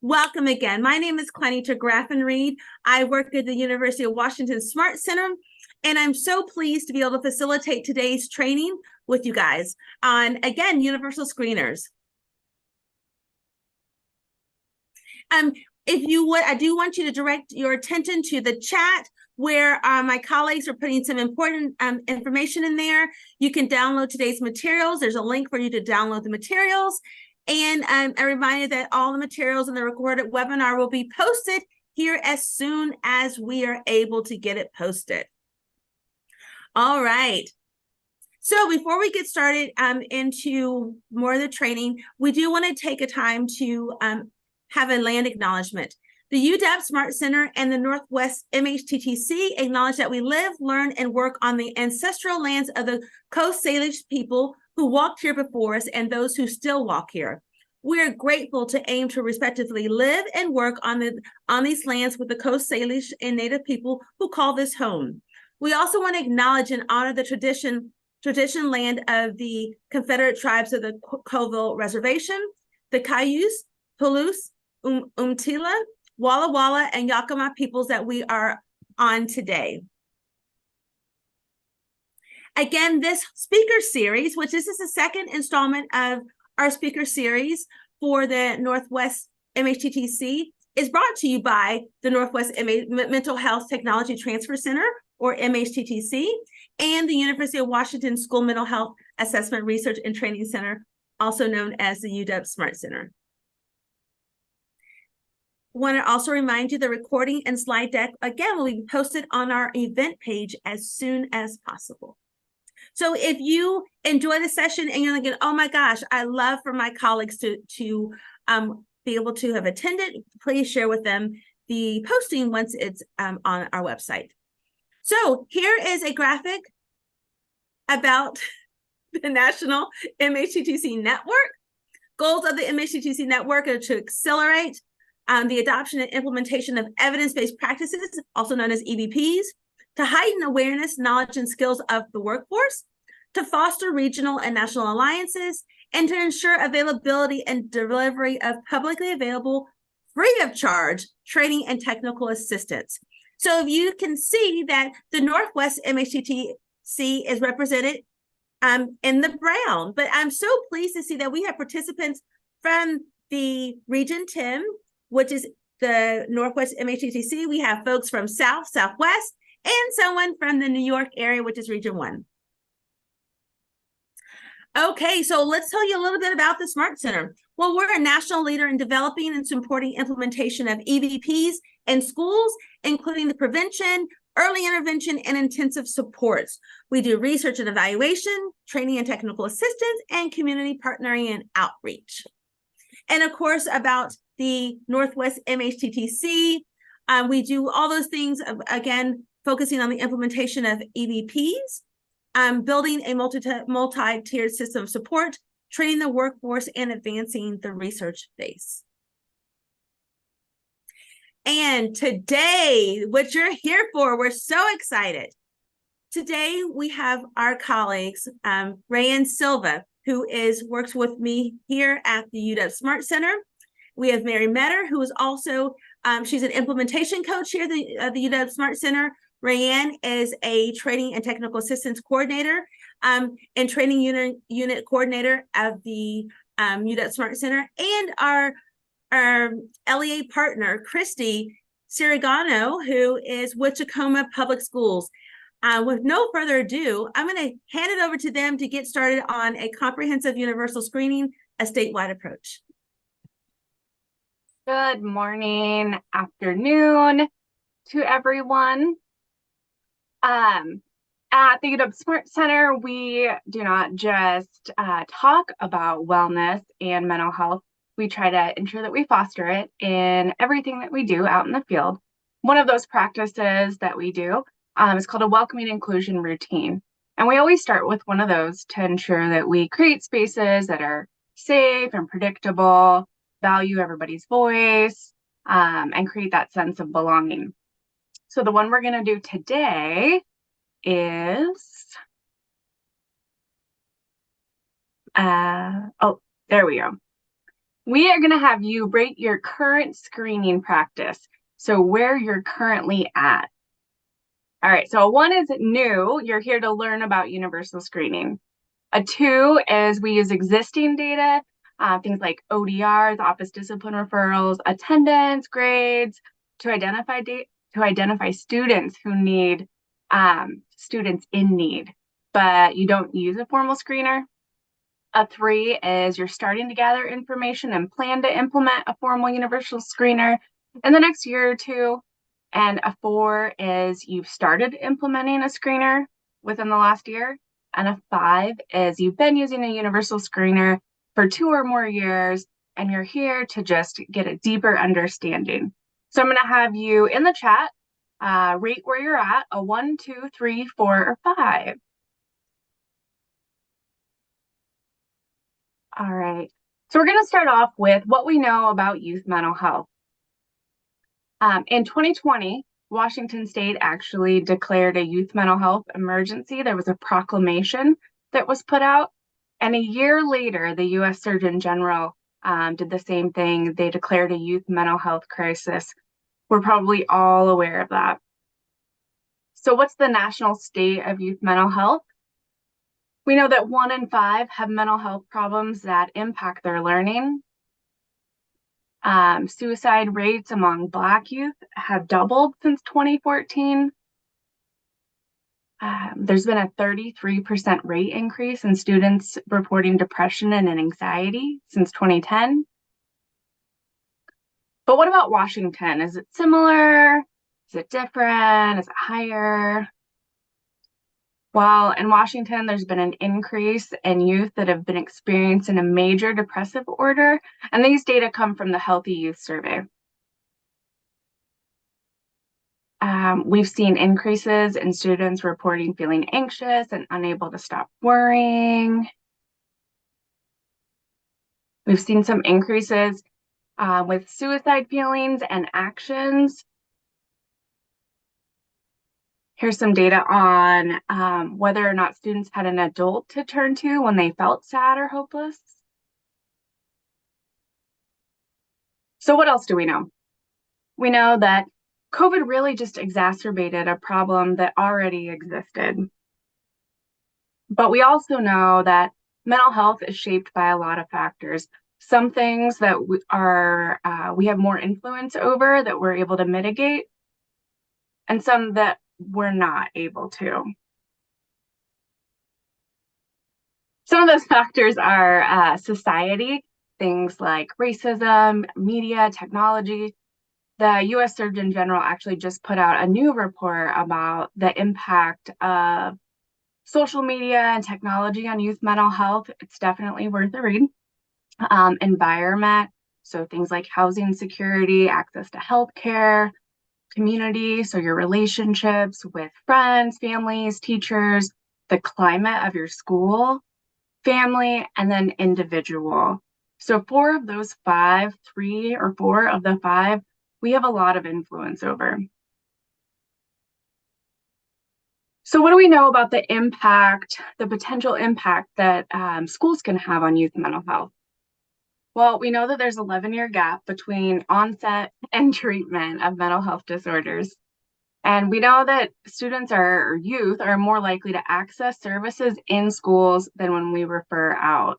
Welcome again. My name is Clenita Graffin-Reed. I work at the University of Washington Smart Center, and I'm so pleased to be able to facilitate today's training with you guys on, again, universal screeners. If you would, I do want you to direct your attention to the chat where my colleagues are putting some important information in there. You can download today's materials. There's a link for you to download the materials. And a reminder that all the materials in the recorded webinar will be posted here as soon as we are able to get it posted. All right. So before we get started into more of the training, we do want to take a time to have a land acknowledgement. The UW Smart Center and the Northwest MHTTC acknowledge that we live, learn, and work on the ancestral lands of the Coast Salish people who walked here before us and those who still walk here. We are grateful to aim to respectively live and work on these lands with the Coast Salish and Native people who call this home. We also want to acknowledge and honor the tradition land of the Confederate tribes of the Colville Reservation, the Cayuse, Palouse, Umatilla, Walla Walla, and Yakima peoples that we are on today. Again, this speaker series, which this is the second installment of our speaker series for the Northwest MHTTC, is brought to you by the Northwest Mental Health Technology Transfer Center, or MHTTC, and the University of Washington School Mental Health Assessment Research and Training Center, also known as the UW Smart Center. I want to also remind you the recording and slide deck, again, will be posted on our event page as soon as possible. So if you enjoy the session and you're thinking, oh my gosh, I love for my colleagues to be able to have attended, please share with them the posting once it's on our website. So here is a graphic about the National MHTTC Network. Goals of the MHTTC Network are to accelerate the adoption and implementation of evidence-based practices, also known as EBPs, to heighten awareness, knowledge, and skills of the workforce, to foster regional and national alliances, and to ensure availability and delivery of publicly available, free of charge, training and technical assistance. So if you can see that the Northwest MHTTC is represented in the brown, but I'm so pleased to see that we have participants from the Region 10, which is the Northwest MHTTC. We have folks from South, Southwest, and someone from the New York area, which is Region 1. Okay, so let's tell you a little bit about the Smart Center. Well, we're a national leader in developing and supporting implementation of EVPs in schools, including the prevention, early intervention, and intensive supports. We do research and evaluation, training and technical assistance, and community partnering and outreach. And of course, about the Northwest MHTTC, we do all those things, again, focusing on the implementation of EVPs, building a multi-tiered system of support, training the workforce, and advancing the research base. And today, what you're here for, we're so excited. Today, we have our colleagues, Rayann Silva, who works with me here at the UW Smart Center. We have Mary Metter, who is also, she's an implementation coach here at the UW Smart Center. Rayann is a training and technical assistance coordinator and training unit coordinator of the UW Smart Center. And our LEA partner, Christy Sirigano, who is with Tacoma Public Schools. With no further ado, I'm going to hand it over to them to get started on a comprehensive universal screening, a statewide approach. Good morning, afternoon to everyone. At the UW Smart Center, we do not just talk about wellness and mental health. We try to ensure that we foster it in everything that we do out in the field. One of those practices that we do is called a welcoming inclusion routine. And we always start with one of those to ensure that we create spaces that are safe and predictable, value everybody's voice, and create that sense of belonging. So the one we're going to do today is, there we go. we are going to have you rate your current screening practice. So where you're currently at. All right, so a 1 is new. You're here to learn about universal screening. A 2 is we use existing data, things like ODRs, office discipline referrals, attendance, grades, to identify students who need students in need, but you don't use a formal screener. A 3 is you're starting to gather information and plan to implement a formal universal screener in the next year or two. And a 4 is you've started implementing a screener within the last year. And a 5 is you've been using a universal screener for 2 or more years, and you're here to just get a deeper understanding. So I'm going to have you in the chat rate where you're at, a 1, 2, 3, 4, or 5. All right. So we're going to start off with what we know about youth mental health. In 2020, Washington State actually declared a youth mental health emergency. There was a proclamation that was put out. And a year later, the U.S. Surgeon General did the same thing. They declared a youth mental health crisis. We're probably all aware of that. So what's the national state of youth mental health? We know that 1 in 5 have mental health problems that impact their learning. Suicide rates among Black youth have doubled since 2014. There's been a 33% rate increase in students reporting depression and anxiety since 2010. But what about Washington? Is it similar? Is it different? Is it higher? Well, in Washington, there's been an increase in youth that have been experiencing a major depressive order, and these data come from the Healthy Youth Survey. We've seen increases in students reporting feeling anxious and unable to stop worrying. We've seen some increases with suicide feelings and actions. Here's some data on whether or not students had an adult to turn to when they felt sad or hopeless. So what else do we know? We know that COVID really just exacerbated a problem that already existed. But we also know that mental health is shaped by a lot of factors. Some things that we have more influence over that we're able to mitigate, and some that we're not able to. Some of those factors are society, things like racism, media, technology. The U.S. Surgeon General actually just put out a new report about the impact of social media and technology on youth mental health. It's definitely worth a read. Environment, so things like housing security, access to healthcare, community, so your relationships with friends, families, teachers, the climate of your school, family, and then individual. So 4 of those 5, 3 or 4 of the 5, we have a lot of influence over. So what do we know about the impact, the potential impact that schools can have on youth mental health? Well, we know that there's an 11-year gap between onset and treatment of mental health disorders. And we know that students or youth are more likely to access services in schools than when we refer out.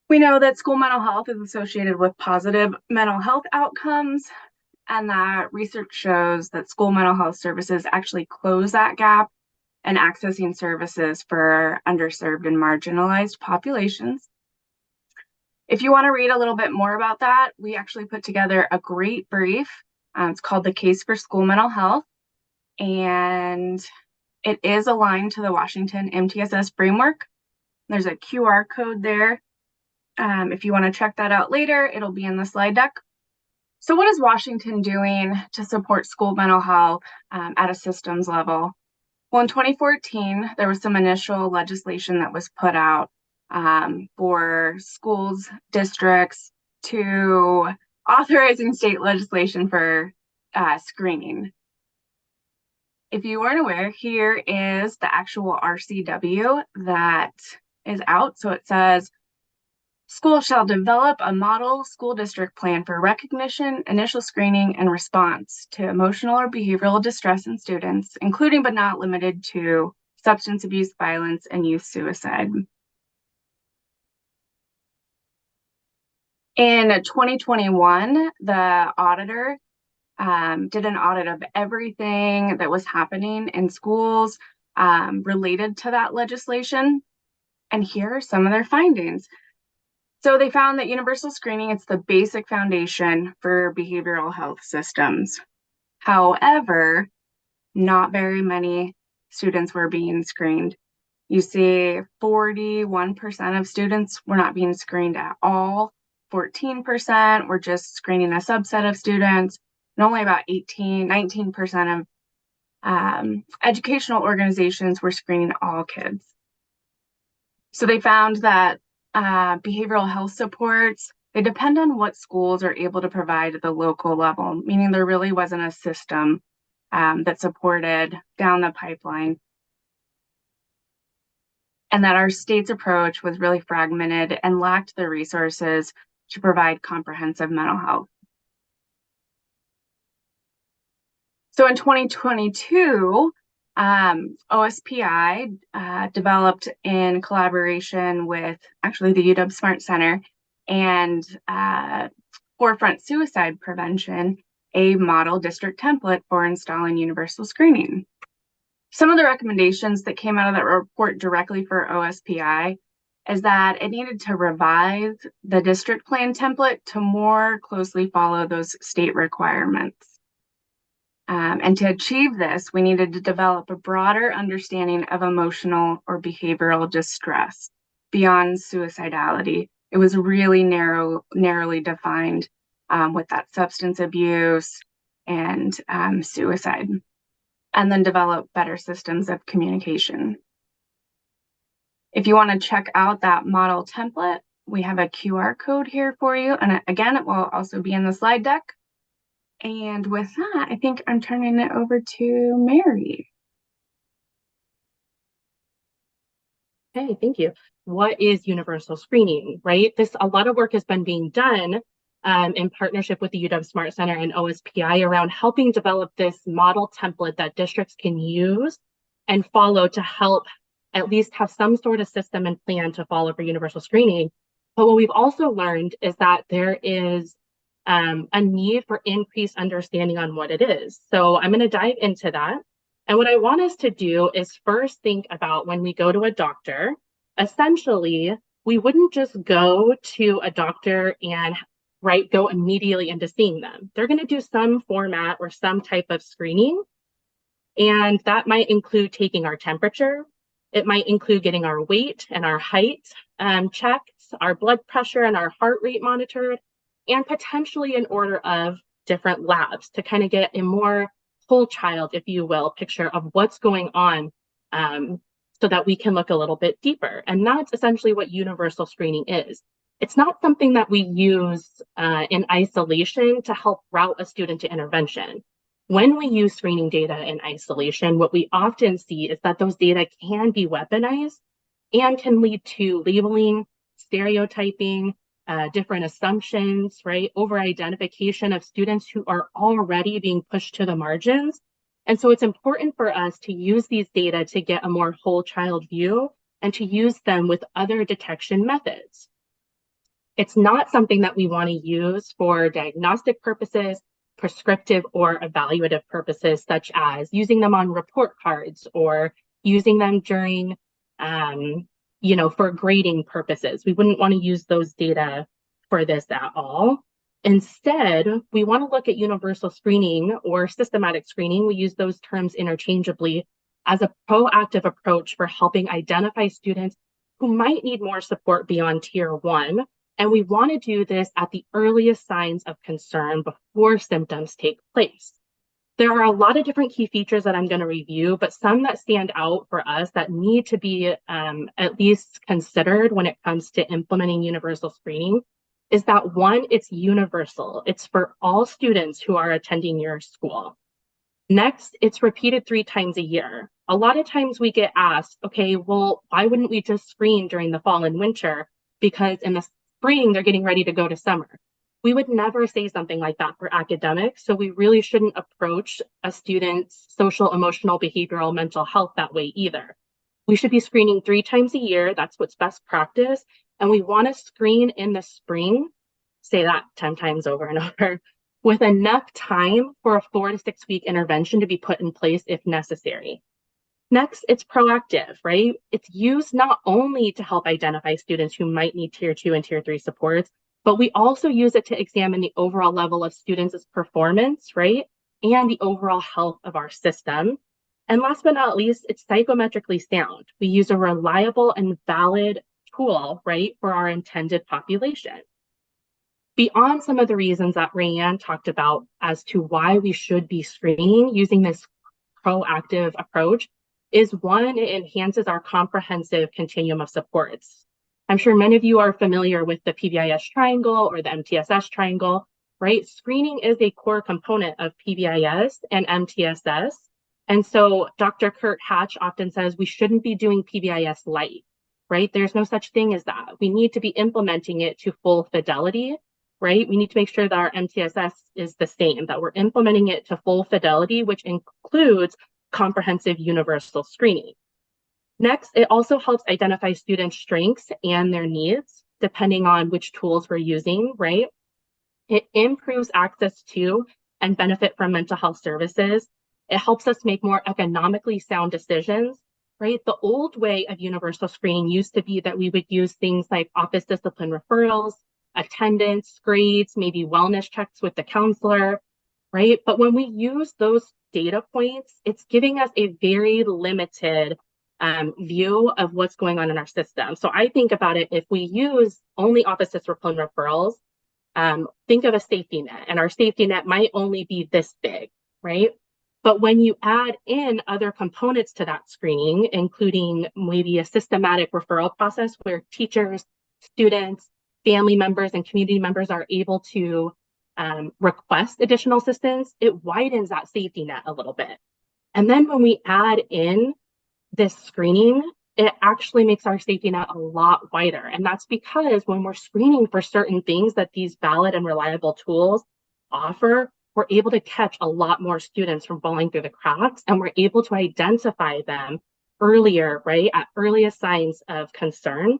We know that school mental health is associated with positive mental health outcomes, and that research shows that school mental health services actually close that gap in accessing services for underserved and marginalized populations. If you want to read a little bit more about that, we actually put together a great brief. It's called The Case for School Mental Health, and it is aligned to the Washington MTSS framework. There's a QR code there. If you want to check that out later, it'll be in the slide deck. So what is Washington doing to support school mental health at a systems level? Well, in 2014, there was some initial legislation that was put out for schools, districts to authorizing state legislation for screening. If you weren't aware, here is the actual RCW that is out. So it says, Schools shall develop a model school district plan for recognition, initial screening, and response to emotional or behavioral distress in students, including but not limited to substance abuse, violence, and youth suicide. In 2021, the auditor did an audit of everything that was happening in schools related to that legislation. And here are some of their findings. So they found that universal screening is the basic foundation for behavioral health systems. However, not very many students were being screened. You see 41% of students were not being screened at all. 14% were just screening a subset of students, and only about 19% of educational organizations were screening all kids. So they found that behavioral health supports, they depend on what schools are able to provide at the local level, meaning there really wasn't a system that supported down the pipeline. And that our state's approach was really fragmented and lacked the resources to provide comprehensive mental health. So in 2022, OSPI developed in collaboration with actually the UW Smart Center and Forefront Suicide Prevention, a model district template for installing universal screening. Some of the recommendations that came out of that report directly for OSPI is that it needed to revise the district plan template to more closely follow those state requirements. And to achieve this, we needed to develop a broader understanding of emotional or behavioral distress beyond suicidality. It was really narrowly defined with that substance abuse and suicide, and then develop better systems of communication. If you want to check out that model template, we have a QR code here for you. And again, it will also be in the slide deck. And with that, I think I'm turning it over to Mary. Okay, thank you. What is universal screening, right? A lot of work has been being done in partnership with the UW Smart Center and OSPI around helping develop this model template that districts can use and follow to help at least have some sort of system and plan to follow for universal screening. But what we've also learned is that there is a need for increased understanding on what it is. So I'm going to dive into that. And what I want us to do is first think about when we go to a doctor, essentially, we wouldn't just go to a doctor and go immediately into seeing them. They're going to do some format or some type of screening. And that might include taking our temperature. It might include getting our weight and our height checked, our blood pressure and our heart rate monitored, and potentially an order of different labs to kind of get a more whole child, if you will, picture of what's going on so that we can look a little bit deeper. And that's essentially what universal screening is. It's not something that we use in isolation to help route a student to intervention. When we use screening data in isolation, what we often see is that those data can be weaponized and can lead to labeling, stereotyping, different assumptions, right? Over-identification of students who are already being pushed to the margins. And so it's important for us to use these data to get a more whole child view and to use them with other detection methods. It's not something that we want to use for diagnostic purposes, prescriptive or evaluative purposes, such as using them on report cards or using them during for grading purposes. We wouldn't want to use those data for this at all. Instead, we want to look at universal screening or systematic screening. We use those terms interchangeably as a proactive approach for helping identify students who might need more support beyond tier 1. And we want to do this at the earliest signs of concern before symptoms take place. There are a lot of different key features that I'm going to review, but some that stand out for us that need to be at least considered when it comes to implementing universal screening is that, one, it's universal. It's for all students who are attending your school. Next, it's repeated 3 times a year. A lot of times we get asked, okay, well, why wouldn't we just screen during the fall and winter? Because in the spring, they're getting ready to go to summer. We would never say something like that for academics. So we really shouldn't approach a student's social, emotional, behavioral, mental health that way either. We should be screening 3 times a year. That's what's best practice. And we want to screen in the spring, say that 10 times over and over, with enough time for a 4 to 6 week intervention to be put in place if necessary. Next, it's proactive, right? It's used not only to help identify students who might need tier 2 and tier 3 supports, but we also use it to examine the overall level of students' performance, right? And the overall health of our system. And last but not least, it's psychometrically sound. We use a reliable and valid tool, right, for our intended population. Beyond some of the reasons that Rayann talked about as to why we should be screening using this proactive approach is one, it enhances our comprehensive continuum of supports. I'm sure many of you are familiar with the PBIS triangle or the MTSS triangle, right? Screening is a core component of PBIS and MTSS. And so Dr. Kurt Hatch often says we shouldn't be doing PBIS light, right? There's no such thing as that. We need to be implementing it to full fidelity, right? We need to make sure that our MTSS is the same, that we're implementing it to full fidelity, which includes comprehensive universal screening. Next, it also helps identify students' strengths and their needs, depending on which tools we're using, right? It improves access to and benefit from mental health services. It helps us make more economically sound decisions, right? The old way of universal screening used to be that we would use things like office discipline referrals, attendance, grades, maybe wellness checks with the counselor, right? But when we use those data points, it's giving us a very limited view of what's going on in our system. So I think about it, if we use only office discipline referrals, think of a safety net, and our safety net might only be this big, right? But when you add in other components to that screening, including maybe a systematic referral process where teachers, students, family members, and community members are able to request additional assistance, it widens that safety net a little bit. And then when we add in this screening, it actually makes our safety net a lot wider. And that's because when we're screening for certain things that these valid and reliable tools offer, we're able to catch a lot more students from falling through the cracks, and we're able to identify them earlier, right, at earliest signs of concern.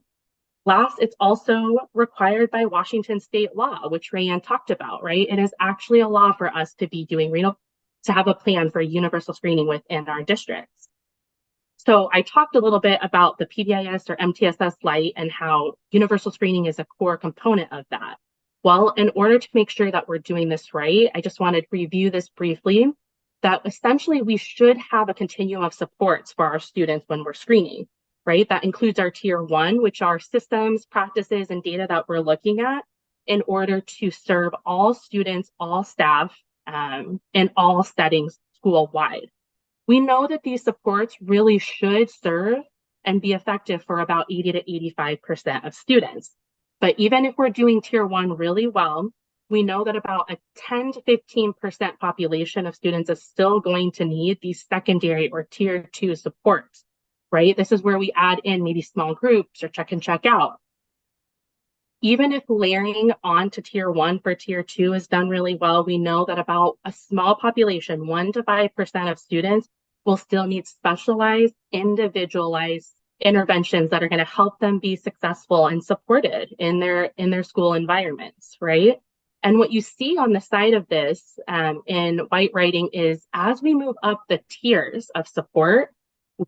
Last, it's also required by Washington state law, which Rayann talked about, right? It is actually a law for us to be doing to have a plan for universal screening within our districts. So I talked a little bit about the PBIS or MTSS Lite and how universal screening is a core component of that. Well, in order to make sure that we're doing this right, I just wanted to review this briefly, that essentially we should have a continuum of supports for our students when we're screening, right? That includes our tier 1, which are systems, practices, and data that we're looking at in order to serve all students, all staff, in all settings school-wide. We know that these supports really should serve and be effective for about 80 to 85% of students. But even if we're doing tier 1 really well, we know that about a 10 to 15% population of students is still going to need these secondary or tier 2 supports, right? This is where we add in maybe small groups or check and check out. Even if layering on to tier 1 for tier 2 is done really well, we know that about a small population, 1 to 5% of students, will still need specialized, individualized interventions that are going to help them be successful and supported in their school environments, right? And what you see on the side of this in white writing is as we move up the tiers of support,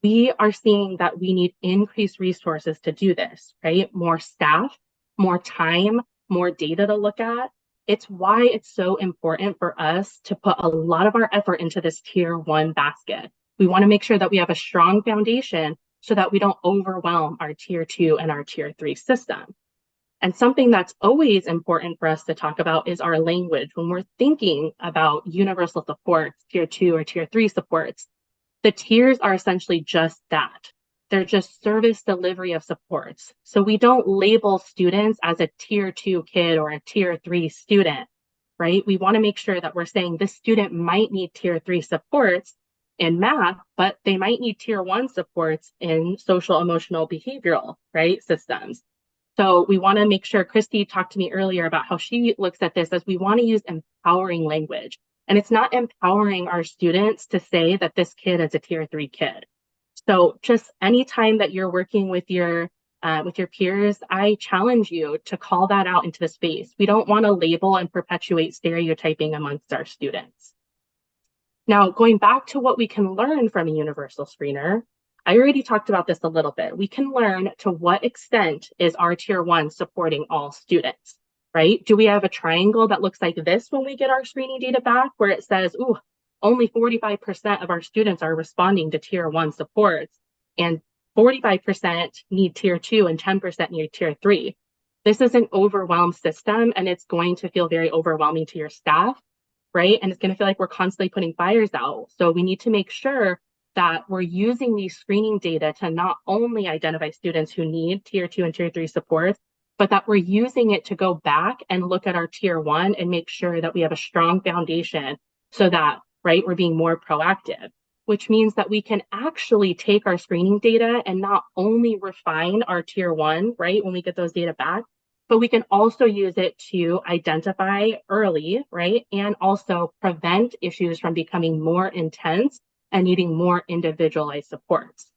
we are seeing that we need increased resources to do this, right? More staff, more time, more data to look at. It's why it's so important for us to put a lot of our effort into this tier 1 basket. We want to make sure that we have a strong foundation so that we don't overwhelm our tier 2 and our tier 3 system. And something that's always important for us to talk about is our language. When we're thinking about universal supports, tier 2 or tier 3 supports, the tiers are essentially just that. They're just service delivery of supports. So we don't label students as a tier 2 kid or a tier 3 student, right? We want to make sure that we're saying this student might need tier 3 supports in math, but they might need tier 1 supports in social, emotional, behavioral, right, systems. So we want to make sure, Christy talked to me earlier about how she looks at this as we want to use empowering language. And it's not empowering our students to say that this kid is a tier 3 kid. So just anytime that you're working with your peers, I challenge you to call that out into the space. We don't want to label and perpetuate stereotyping amongst our students. Now, going back to what we can learn from a universal screener, I already talked about this a little bit. We can learn to what extent is our tier 1 supporting all students, right? Do we have a triangle that looks like this when we get our screening data back, where it says, ooh, only 45% of our students are responding to tier 1 supports, and 45% need tier 2 and 10% need tier 3. This is an overwhelmed system, and it's going to feel very overwhelming to your staff, right? And it's going to feel like we're constantly putting fires out. So we need to make sure that we're using these screening data to not only identify students who need tier 2 and tier 3 supports, but that we're using it to go back and look at our tier 1 and make sure that we have a strong foundation so that, right, we're being more proactive, which means that we can actually take our screening data and not only refine our tier 1, right, when we get those data back, but we can also use it to identify early, right, and also prevent issues from becoming more intense and needing more individualized supports.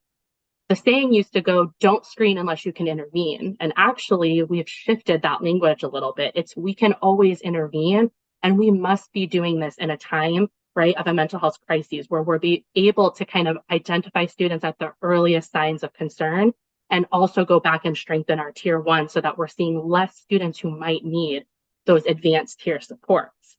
The saying used to go, don't screen unless you can intervene. And actually, we've shifted that language a little bit. It's we can always intervene, and we must be doing this in a time, right, of a mental health crisis where we're able to kind of identify students at the earliest signs of concern and also go back and strengthen our tier 1 so that we're seeing less students who might need those advanced tier supports.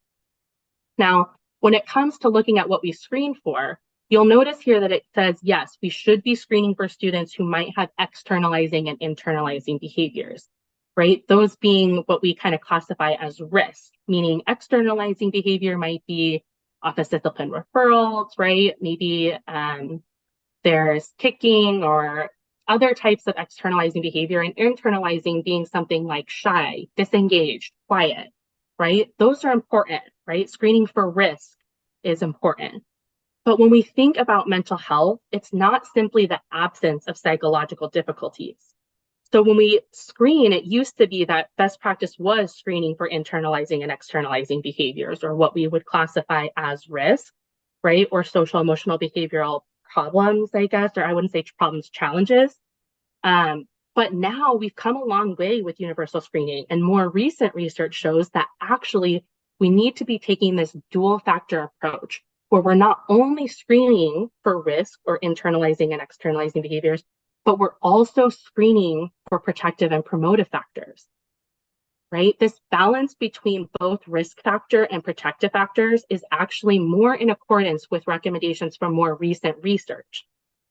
Now, when it comes to looking at what we screen for, you'll notice here that it says, yes, we should be screening for students who might have externalizing and internalizing behaviors, right? Those being what we kind of classify as risk, meaning externalizing behavior might be office discipline referrals, right? Maybe there's kicking or other types of externalizing behavior, and internalizing being something like shy, disengaged, quiet, right? Those are important, right? Screening for risk is important. But when we think about mental health, it's not simply the absence of psychological difficulties. So when we screen, it used to be that best practice was screening for internalizing and externalizing behaviors, or what we would classify as risk, right? Or social emotional behavioral problems, I guess, or I wouldn't say problems, challenges. But now we've come a long way with universal screening, and more recent research shows that actually we need to be taking this dual factor approach, where we're not only screening for risk or internalizing and externalizing behaviors, but we're also screening for protective and promotive factors, right? This balance between both risk factor and protective factors is actually more in accordance with recommendations from more recent research,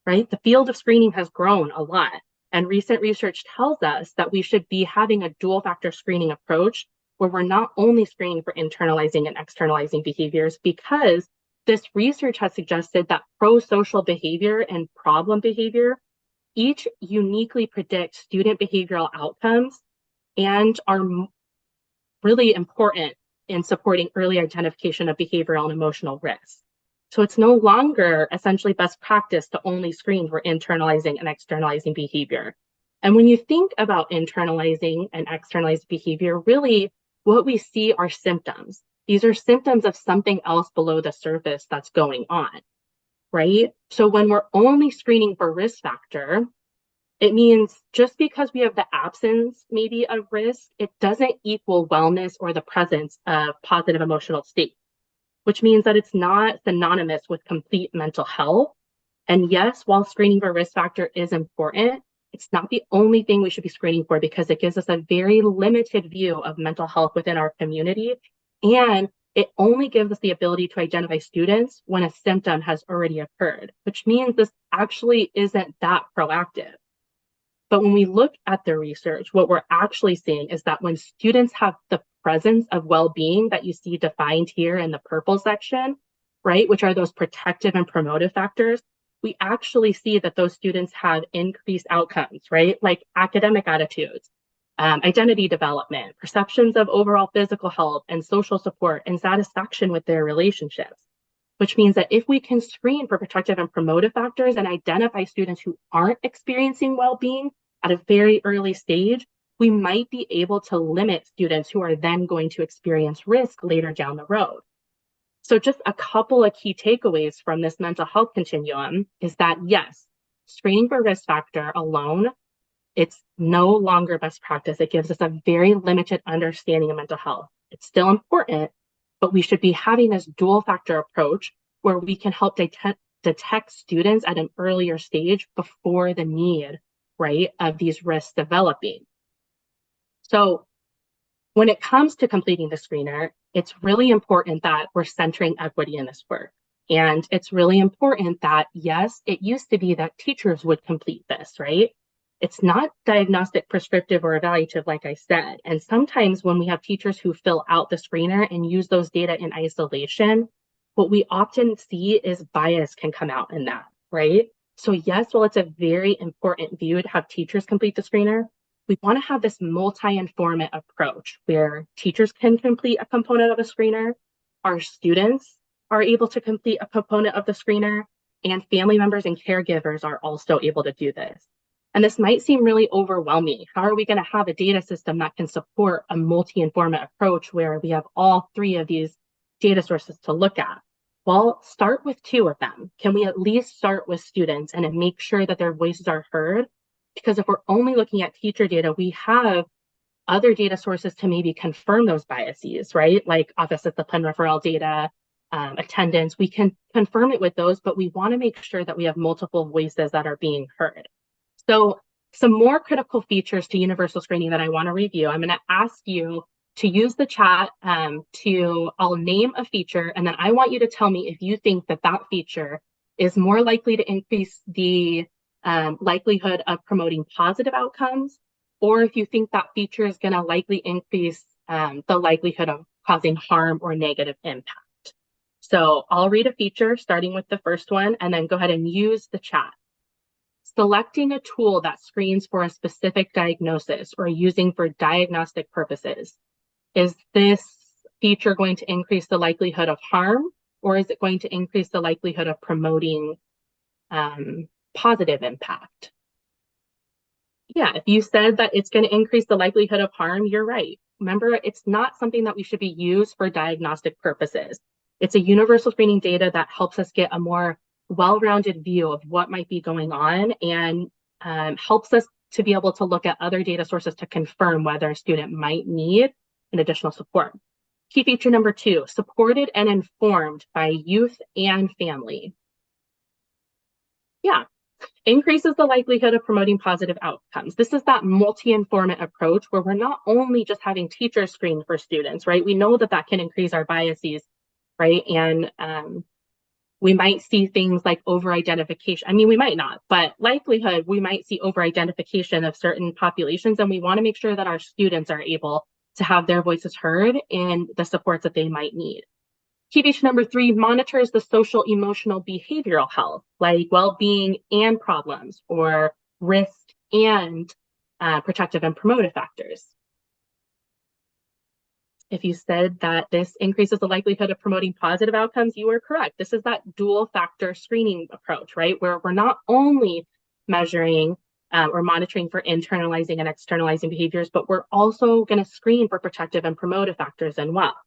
right? The field of screening has grown a lot, and recent research tells us that we should be having a dual factor screening approach where we're not only screening for internalizing and externalizing behaviors, because this research has suggested that pro-social behavior and problem behavior each uniquely predict student behavioral outcomes and are really important in supporting early identification of behavioral and emotional risks. So it's no longer essentially best practice to only screen for internalizing and externalizing behavior. And when you think about internalizing and externalizing behavior, really what we see are symptoms. These are symptoms of something else below the surface that's going on, right? So when we're only screening for risk factor, it means just because we have the absence maybe of risk, it doesn't equal wellness or the presence of positive emotional state, which means that it's not synonymous with complete mental health. And yes, while screening for risk factor is important, it's not the only thing we should be screening for, because it gives us a very limited view of mental health within our community. And it only gives us the ability to identify students when a symptom has already occurred, which means this actually isn't that proactive. But when we look at the research, what we're actually seeing is that when students have the presence of well-being that you see defined here in the purple section, right, which are those protective and promotive factors, we actually see that those students have increased outcomes, right, like academic attitudes, identity development, perceptions of overall physical health and social support, and satisfaction with their relationships. Which means that if we can screen for protective and promotive factors and identify students who aren't experiencing well-being at a very early stage, we might be able to limit students who are then going to experience risk later down the road. So just a couple of key takeaways from this mental health continuum is that, yes, screening for risk factor alone, it's no longer best practice. It gives us a very limited understanding of mental health. It's still important, but we should be having this dual factor approach where we can help detect students at an earlier stage before the need, right, of these risks developing. So when it comes to completing the screener, it's really important that we're centering equity in this work. And it's really important that, yes, it used to be that teachers would complete this, right? It's not diagnostic, prescriptive, or evaluative, like I said. And sometimes when we have teachers who fill out the screener and use those data in isolation, what we often see is bias can come out in that, right? So yes, while it's a very important view to have teachers complete the screener, we want to have this multi-informant approach where teachers can complete a component of a screener, our students are able to complete a component of the screener, and family members and caregivers are also able to do this. And this might seem really overwhelming. How are we going to have a data system that can support a multi-informant approach where we have all three of these data sources to look at? Well, start with two of them. Can we at least start with students and make sure that their voices are heard? Because if we're only looking at teacher data, we have other data sources to maybe confirm those biases, right? Like office discipline referral data, attendance. We can confirm it with those, but we want to make sure that we have multiple voices that are being heard. So some more critical features to universal screening that I want to review. I'm going to ask you to use the chat I'll name a feature, and then I want you to tell me if you think that that feature is more likely to increase the likelihood of promoting positive outcomes, or if you think that feature is going to likely increase the likelihood of causing harm or negative impact. So I'll read a feature starting with the first one, and then go ahead and use the chat. Selecting a tool that screens for a specific diagnosis or using for diagnostic purposes. Is this feature going to increase the likelihood of harm, or is it going to increase the likelihood of promoting positive impact? Yeah, if you said that it's going to increase the likelihood of harm, you're right. Remember, it's not something that we should be used for diagnostic purposes. It's a universal screening data that helps us get a more well-rounded view of what might be going on and helps us to be able to look at other data sources to confirm whether a student might need an additional support. Key feature number 2, supported and informed by youth and family. Yeah, increases the likelihood of promoting positive outcomes. This is that multi-informant approach where we're not only just having teachers screen for students, right? We know that that can increase our biases, right? And we might see things like over-identification. I mean, we might not, but likelihood, we might see over-identification of certain populations, and we want to make sure that our students are able to have their voices heard and the supports that they might need. Key feature number 3, monitors the social, emotional, behavioral health, like well-being and problems, or risk and protective and promotive factors. If you said that this increases the likelihood of promoting positive outcomes, you are correct. This is that dual factor screening approach, right? Where we're not only measuring or monitoring for internalizing and externalizing behaviors, but we're also going to screen for protective and promotive factors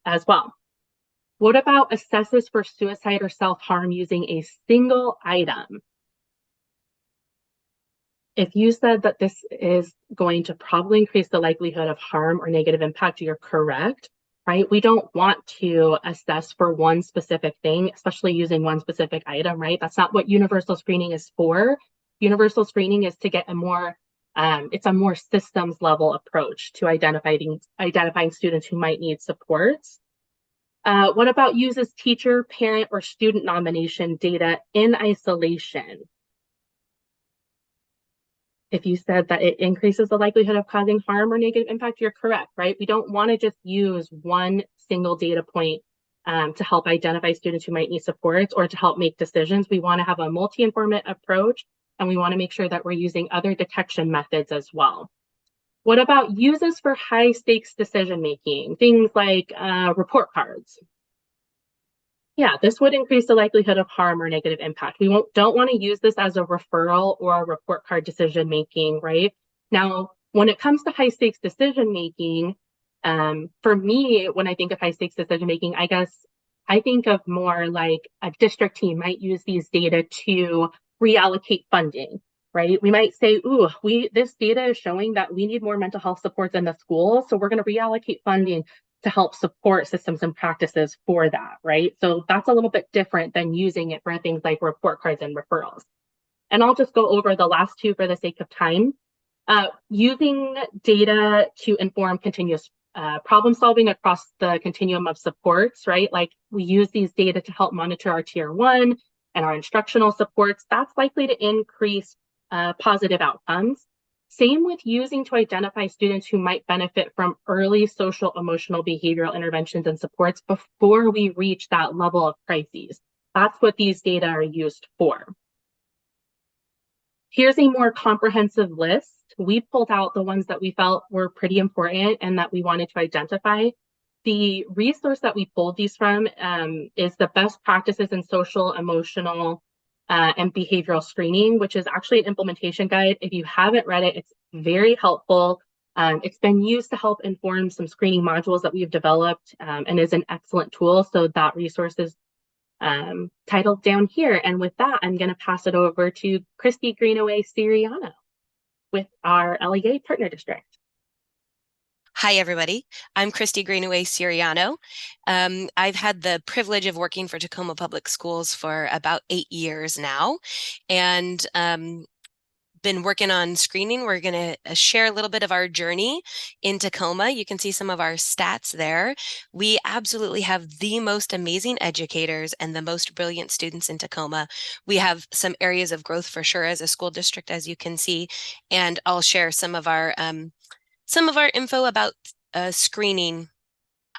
as well. What about assesses for suicide or self-harm using a single item? If you said that this is going to probably increase the likelihood of harm or negative impact, you're correct, right? We don't want to assess for one specific thing, especially using one specific item, right? That's not what universal screening is for. Universal screening is to get a more, it's a more systems level approach to identifying students who might need supports. What about uses teacher, parent, or student nomination data in isolation? If you said that it increases the likelihood of causing harm or negative impact, you're correct, right? We don't want to just use one single data point to help identify students who might need supports or to help make decisions. We want to have a multi-informant approach, and we want to make sure that we're using other detection methods as well. What about uses for high stakes decision making? Things like report cards. Yeah, this would increase the likelihood of harm or negative impact. Don't want to use this as a referral or a report card decision making, right? Now, When it comes to high stakes decision making, for me, when I think of high stakes decision making, I guess I think of more like a district team might use these data to reallocate funding, right? We might say, ooh, this data is showing that we need more mental health supports in the school, so we're going to reallocate funding to help support systems and practices for that, right? So that's a little bit different than using it for things like report cards and referrals. And I'll just go over the last two for the sake of time. Using data to inform continuous problem solving across the continuum of supports, right? Like we use these data to help monitor our tier 1 and our instructional supports. That's likely to increase positive outcomes. Same with using to identify students who might benefit from early social, emotional, behavioral interventions and supports before we reach that level of crises. That's what these data are used for. Here's a more comprehensive list. We pulled out the ones that we felt were pretty important and that we wanted to identify. The resource that we pulled these from is the best practices in social, emotional, and behavioral screening, which is actually an implementation guide. If you haven't read it, it's very helpful. It's been used to help inform some screening modules that we've developed and is an excellent tool. So that resource is titled down here. And with that, I'm going to pass it over to Christy Greenaway-Siriano with our LEA Partner District. Hi, everybody. I'm Christy Greenaway-Siriano. I've had the privilege of working for Tacoma Public Schools for about 8 years now, and been working on screening. We're going to share a little bit of our journey in Tacoma. You can see some of our stats there. We absolutely have the most amazing educators and the most brilliant students in Tacoma. We have some areas of growth for sure as a school district, as you can see, and I'll share some of our info about screening.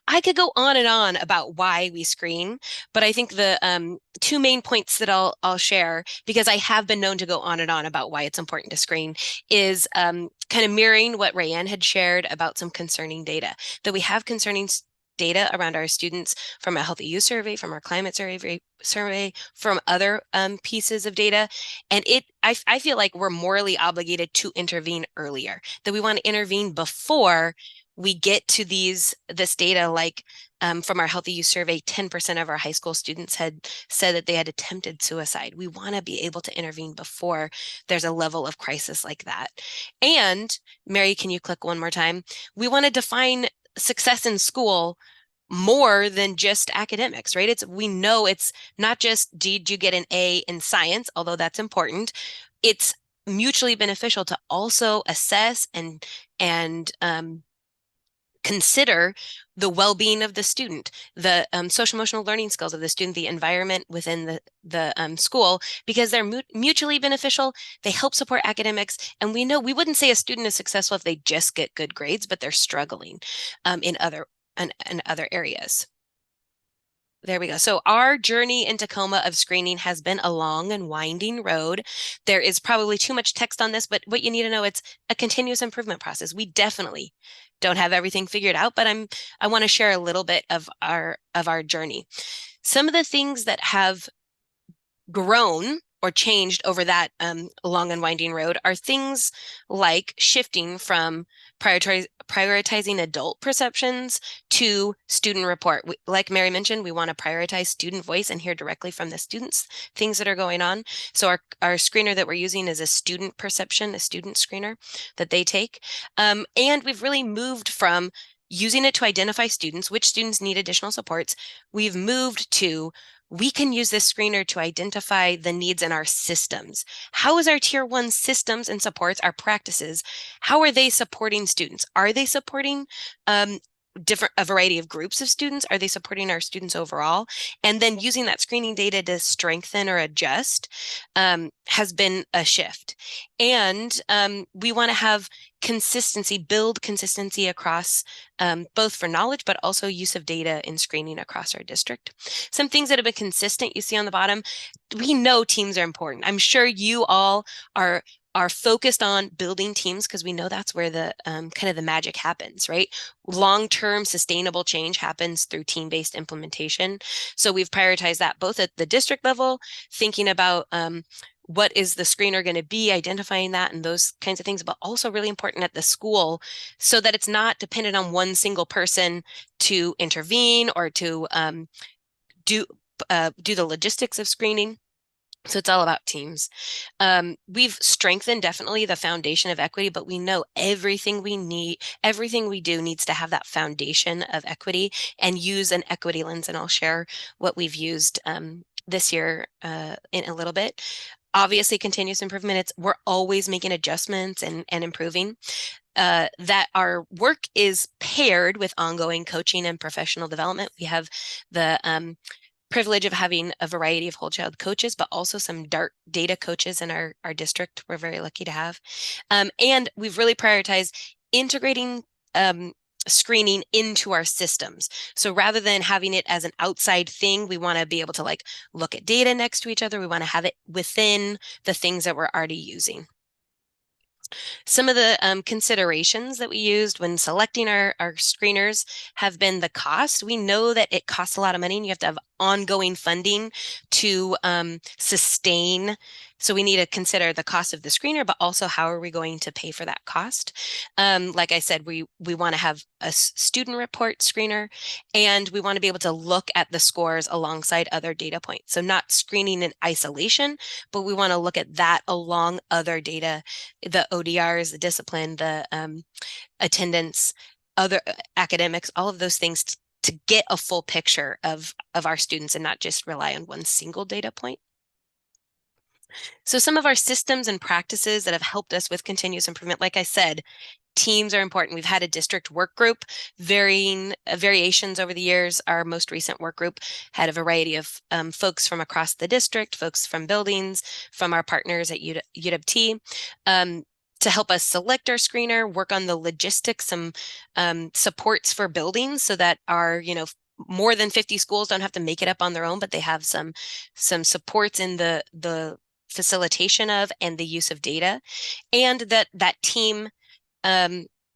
I could go on and on about why we screen, but I think the two main points that I'll share, because I have been known to go on and on about why it's important to screen, is kind of mirroring what Rayann had shared about some concerning data, that we have concerning data around our students from a healthy youth survey, from our climate survey, from other pieces of data. And I feel like we're morally obligated to intervene earlier, that we want to intervene before we get to this data, like from our healthy youth survey, 10% of our high school students had said that they had attempted suicide. We want to be able to intervene before there's a level of crisis like that. And Mary, can you click one more time? We want to define success in school more than just academics, right? We know it's not just, did you get an A in science, although that's important. It's mutually beneficial to also assess and consider the well-being of the student, the social emotional learning skills of the student, the environment within the school, because they're mutually beneficial. They help support academics. And we know we wouldn't say a student is successful if they just get good grades, but they're struggling in other areas. There we go. So our journey in Tacoma of screening has been a long and winding road. There is probably too much text on this, but what you need to know, it's a continuous improvement process. We definitely don't have everything figured out, but I want to share a little bit of our journey. Some of the things that have grown or changed over that long and winding road are things like shifting from prioritizing adult perceptions to student report. Like Mary mentioned, we want to prioritize student voice and hear directly from the students things that are going on. So our screener that we're using is a student perception, a student screener that they take. And we've really moved from using it to identify students, which students need additional supports. We've moved to, we can use this screener to identify the needs in our systems. How is our tier 1 systems and supports, our practices, how are they supporting students? Are they supporting a variety of groups of students? Are they supporting our students overall? And then using that screening data to strengthen or adjust has been a shift. And we want to have consistency, build consistency across both for knowledge, but also use of data in screening across our district. Some things that have been consistent, you see on the bottom, we know teams are important. I'm sure you all are focused on building teams because we know that's where the kind of the magic happens, right? Long-term sustainable change happens through team-based implementation. So we've prioritized that both at the district level, thinking about what is the screener going to be, identifying that and those kinds of things, but also really important at the school so that it's not dependent on one single person to intervene or to do the logistics of screening. So it's all about teams. We've strengthened definitely the foundation of equity, but we know everything we do needs to have that foundation of equity and use an equity lens. And I'll share what we've used this year in a little bit. Obviously, continuous improvement, we're always making adjustments and improving. That our work is paired with ongoing coaching and professional development. We have the privilege of having a variety of whole child coaches, but also some data coaches in our district we're very lucky to have. And we've really prioritized integrating screening into our systems. So rather than having it as an outside thing, we want to be able to like look at data next to each other. We want to have it within the things that we're already using. Some of the considerations that we used when selecting our screeners have been the cost. We know that it costs a lot of money and you have to have ongoing funding to sustain. So we need to consider the cost of the screener, but also how are we going to pay for that cost? Like I said, we want to have a student report screener, and we want to be able to look at the scores alongside other data points. So not screening in isolation, but we want to look at that along other data, the ODRs, the discipline, the attendance, other academics, all of those things to get a full picture of our students and not just rely on one single data point. So some of our systems and practices that have helped us with continuous improvement, like I said, teams are important. We've had a district work group, varying variations over the years. Our most recent work group had a variety of folks from across the district, folks from buildings, from our partners at UW-T, to help us select our screener, work on the logistics, some supports for buildings so that our, more than 50 schools don't have to make it up on their own, but they have some supports in the facilitation of and the use of data, and that team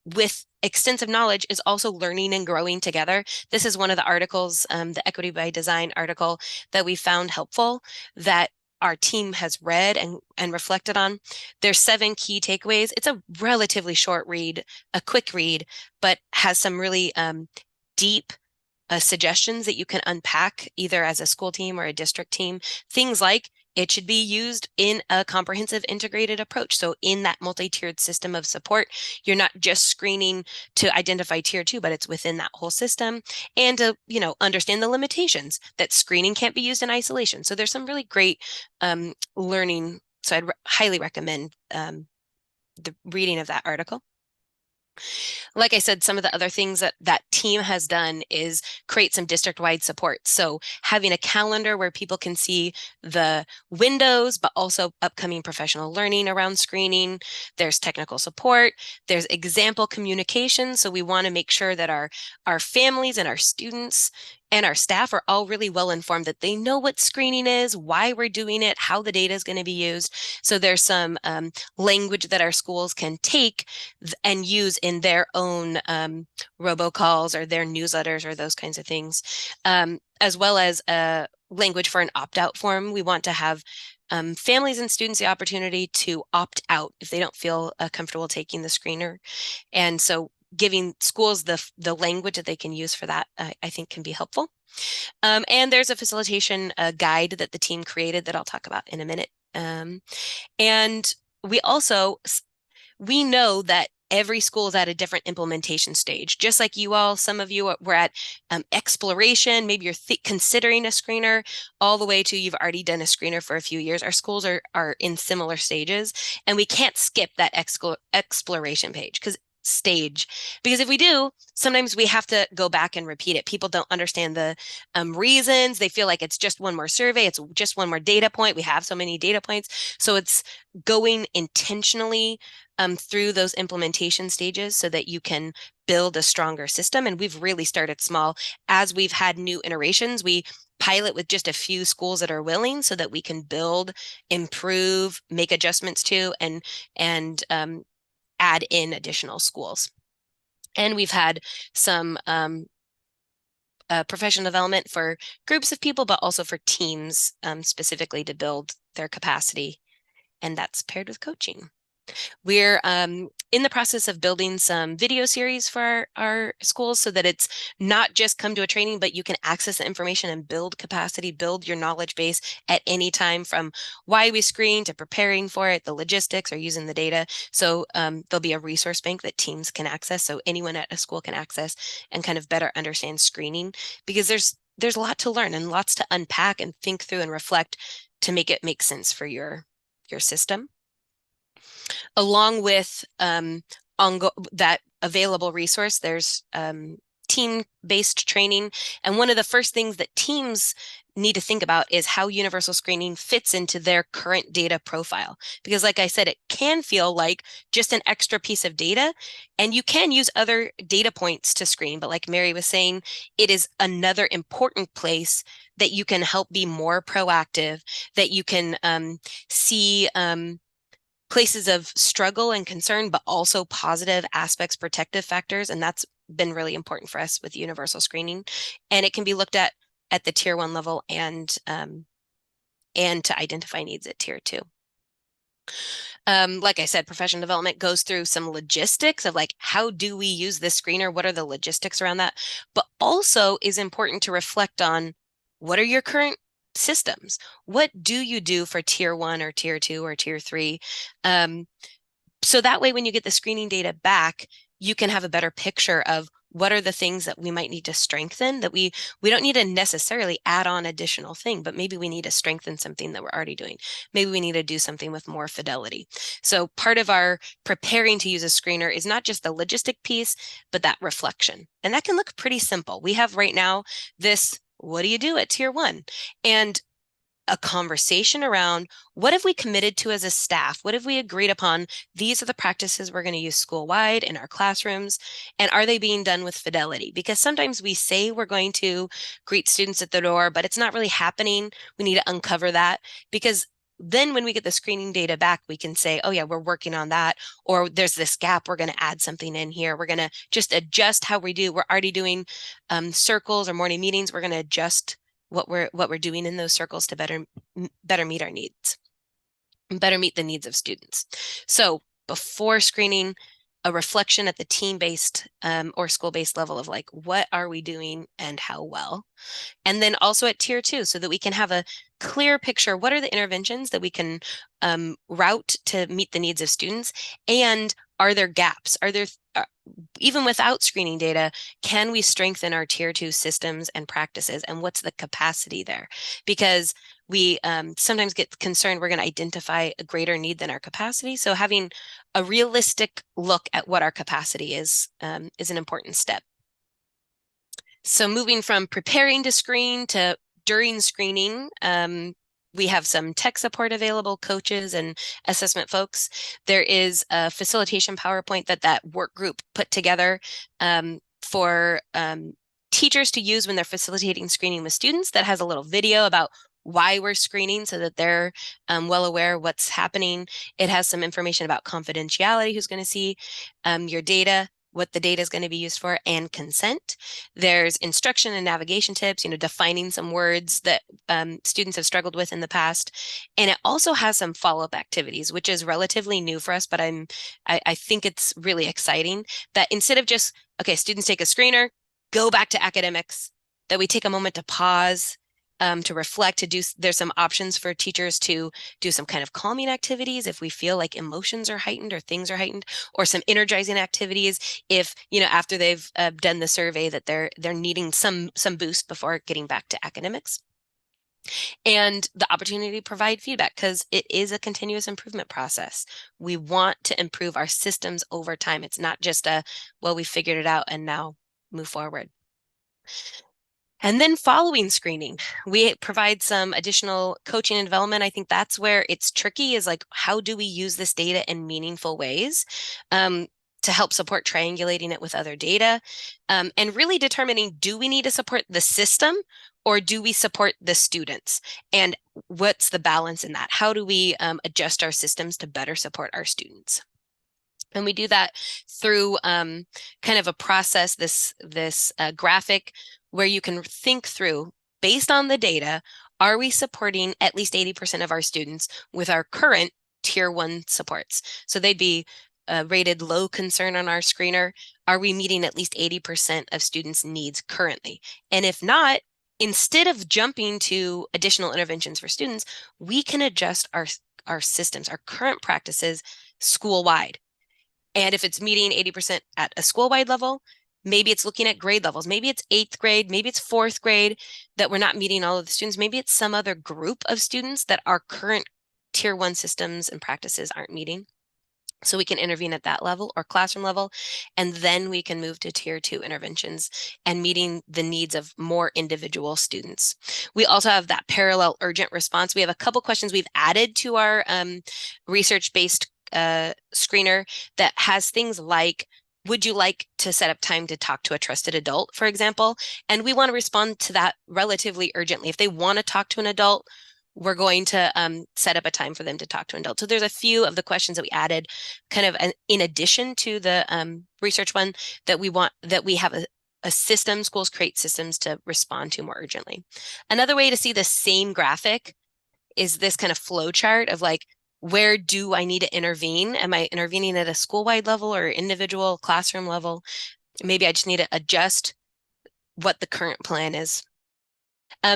with extensive knowledge is also learning and growing together. This is one of the articles, the Equity by Design article that we found helpful that our team has read and reflected on. There's 7 key takeaways. It's a relatively short read, a quick read, but has some really deep suggestions that you can unpack either as a school team or a district team. Things like it should be used in a comprehensive integrated approach. So in that multi-tiered system of support, you're not just screening to identify tier 2, but it's within that whole system, and to, understand the limitations that screening can't be used in isolation. So there's some really great learning. So I'd highly recommend the reading of that article. Like I said, some of the other things that team has done is create some district-wide support. So having a calendar where people can see the windows, but also upcoming professional learning around screening. There's technical support. There's example communication. So we want to make sure that our families and our students and our staff are all really well informed, that they know what screening is, why we're doing it, how the data is going to be used. So there's some language that our schools can take and use in their own robocalls or their newsletters or those kinds of things, as well as a language for an opt-out form. We want to have families and students the opportunity to opt out if they don't feel comfortable taking the screener. And so giving schools the language that they can use for that, I think can be helpful. And there's a facilitation guide that the team created that I'll talk about in a minute. And we know that every school is at a different implementation stage. Just like you all, some of you were at exploration, maybe you're considering a screener, all the way to you've already done a screener for a few years. Our schools are in similar stages, and we can't skip that exploration stage, because if we do, sometimes we have to go back and repeat it. People don't understand the reasons. They feel like it's just one more survey, it's just one more data point. We have so many data points. So it's going intentionally through those implementation stages so that you can build a stronger system. And we've really started small. As we've had new iterations, we pilot with just a few schools that are willing so that we can build, improve, make adjustments to, and add in additional schools. And we've had some professional development for groups of people, but also for teams specifically to build their capacity and that's paired with coaching. We're in the process of building some video series for our schools so that it's not just come to a training, but you can access the information and build capacity, build your knowledge base at any time, from why we screen to preparing for it, the logistics, or using the data. So there'll be a resource bank that teams can access, so anyone at a school can access and kind of better understand screening, because there's a lot to learn and lots to unpack and think through and reflect to make it make sense for your system. Along with that available resource, there's team-based training. And one of the first things that teams need to think about is how universal screening fits into their current data profile. Because like I said, it can feel like just an extra piece of data, and you can use other data points to screen. But like Mary was saying, it is another important place that you can help be more proactive, that you can see places of struggle and concern, but also positive aspects, protective factors. And that's been really important for us with universal screening. And it can be looked at the tier 1 level and to identify needs at tier 2. Like I said, professional development goes through some logistics of like, how do we use this screener? What are the logistics around that? But also is important to reflect on, what are your current systems? What do you do for tier 1 or tier 2 or tier 3? So that way, when you get the screening data back, you can have a better picture of what are the things that we might need to strengthen, that we don't need to necessarily add on additional thing, but maybe we need to strengthen something that we're already doing. Maybe we need to do something with more fidelity. So part of our preparing to use a screener is not just the logistic piece, but that reflection. And that can look pretty simple. We have right now this, what do you do at tier 1? And a conversation around, what have we committed to as a staff? What have we agreed upon? These are the practices we're going to use school-wide in our classrooms. And are they being done with fidelity? Because sometimes we say we're going to greet students at the door, but it's not really happening. We need to uncover that, because then when we get the screening data back, we can say, oh yeah, we're working on that. Or there's this gap, we're going to add something in here. We're going to just adjust how we do. We're already doing circles or morning meetings. We're going to adjust what we're doing in those circles to better meet our needs, better meet the needs of students. So before screening, a reflection at the team-based or school-based level of like, what are we doing and how well? And then also at tier 2, so that we can have a clear picture, what are the interventions that we can route to meet the needs of students? And are there gaps? Are there, even without screening data, can we strengthen our tier 2 systems and practices? And what's the capacity there? Because we sometimes get concerned we're going to identify a greater need than our capacity. So having a realistic look at what our capacity is an important step. So moving from preparing to screen to during screening, we have some tech support available, coaches and assessment folks. There is a facilitation PowerPoint that work group put together for teachers to use when they're facilitating screening with students, that has a little video about why we're screening so that they're well aware of what's happening. It has some information about confidentiality, who's going to see your data, what the data is going to be used for, and consent. There's instruction and navigation tips, defining some words that students have struggled with in the past. And it also has some follow-up activities, which is relatively new for us, but I think it's really exciting that instead of just, okay, students take a screener, go back to academics, that we take a moment to pause, to reflect, there's some options for teachers to do some kind of calming activities if we feel like emotions are heightened or things are heightened, or some energizing activities if, after they've done the survey, that they're needing some boost before getting back to academics. And the opportunity to provide feedback, because it is a continuous improvement process. We want to improve our systems over time. It's not just well, we figured it out and now move forward. And then following screening, we provide some additional coaching and development. I think that's where it's tricky, is like, how do we use this data in meaningful ways to help support triangulating it with other data, and really determining, do we need to support the system or do we support the students? And what's the balance in that? How do we adjust our systems to better support our students? And we do that through kind of a process, this graphic, where you can think through, based on the data, are we supporting at least 80% of our students with our current tier 1 supports. So they'd be rated low concern on our screener. Are we meeting at least 80% of students' needs currently? And if not, instead of jumping to additional interventions for students, we can adjust our systems, our current practices school-wide. And if it's meeting 80% at a school-wide level, maybe it's looking at grade levels. Maybe it's 8th grade, maybe it's 4th grade that we're not meeting all of the students. Maybe it's some other group of students that our current tier 1 systems and practices aren't meeting. So we can intervene at that level or classroom level, and then we can move to tier 2 interventions and meeting the needs of more individual students. We also have that parallel urgent response. We have a couple questions we've added to our research-based screener that has things like, would you like to set up time to talk to a trusted adult, for example? And we want to respond to that relatively urgently. If they want to talk to an adult, we're going to set up a time for them to talk to an adult. So there's a few of the questions that we added kind of in addition to the research one that we have a system, schools create systems to respond to more urgently. Another way to see the same graphic is this kind of flow chart of like, where do I need to intervene? Am I intervening at a school-wide level or individual classroom level? Maybe I just need to adjust what the current plan is.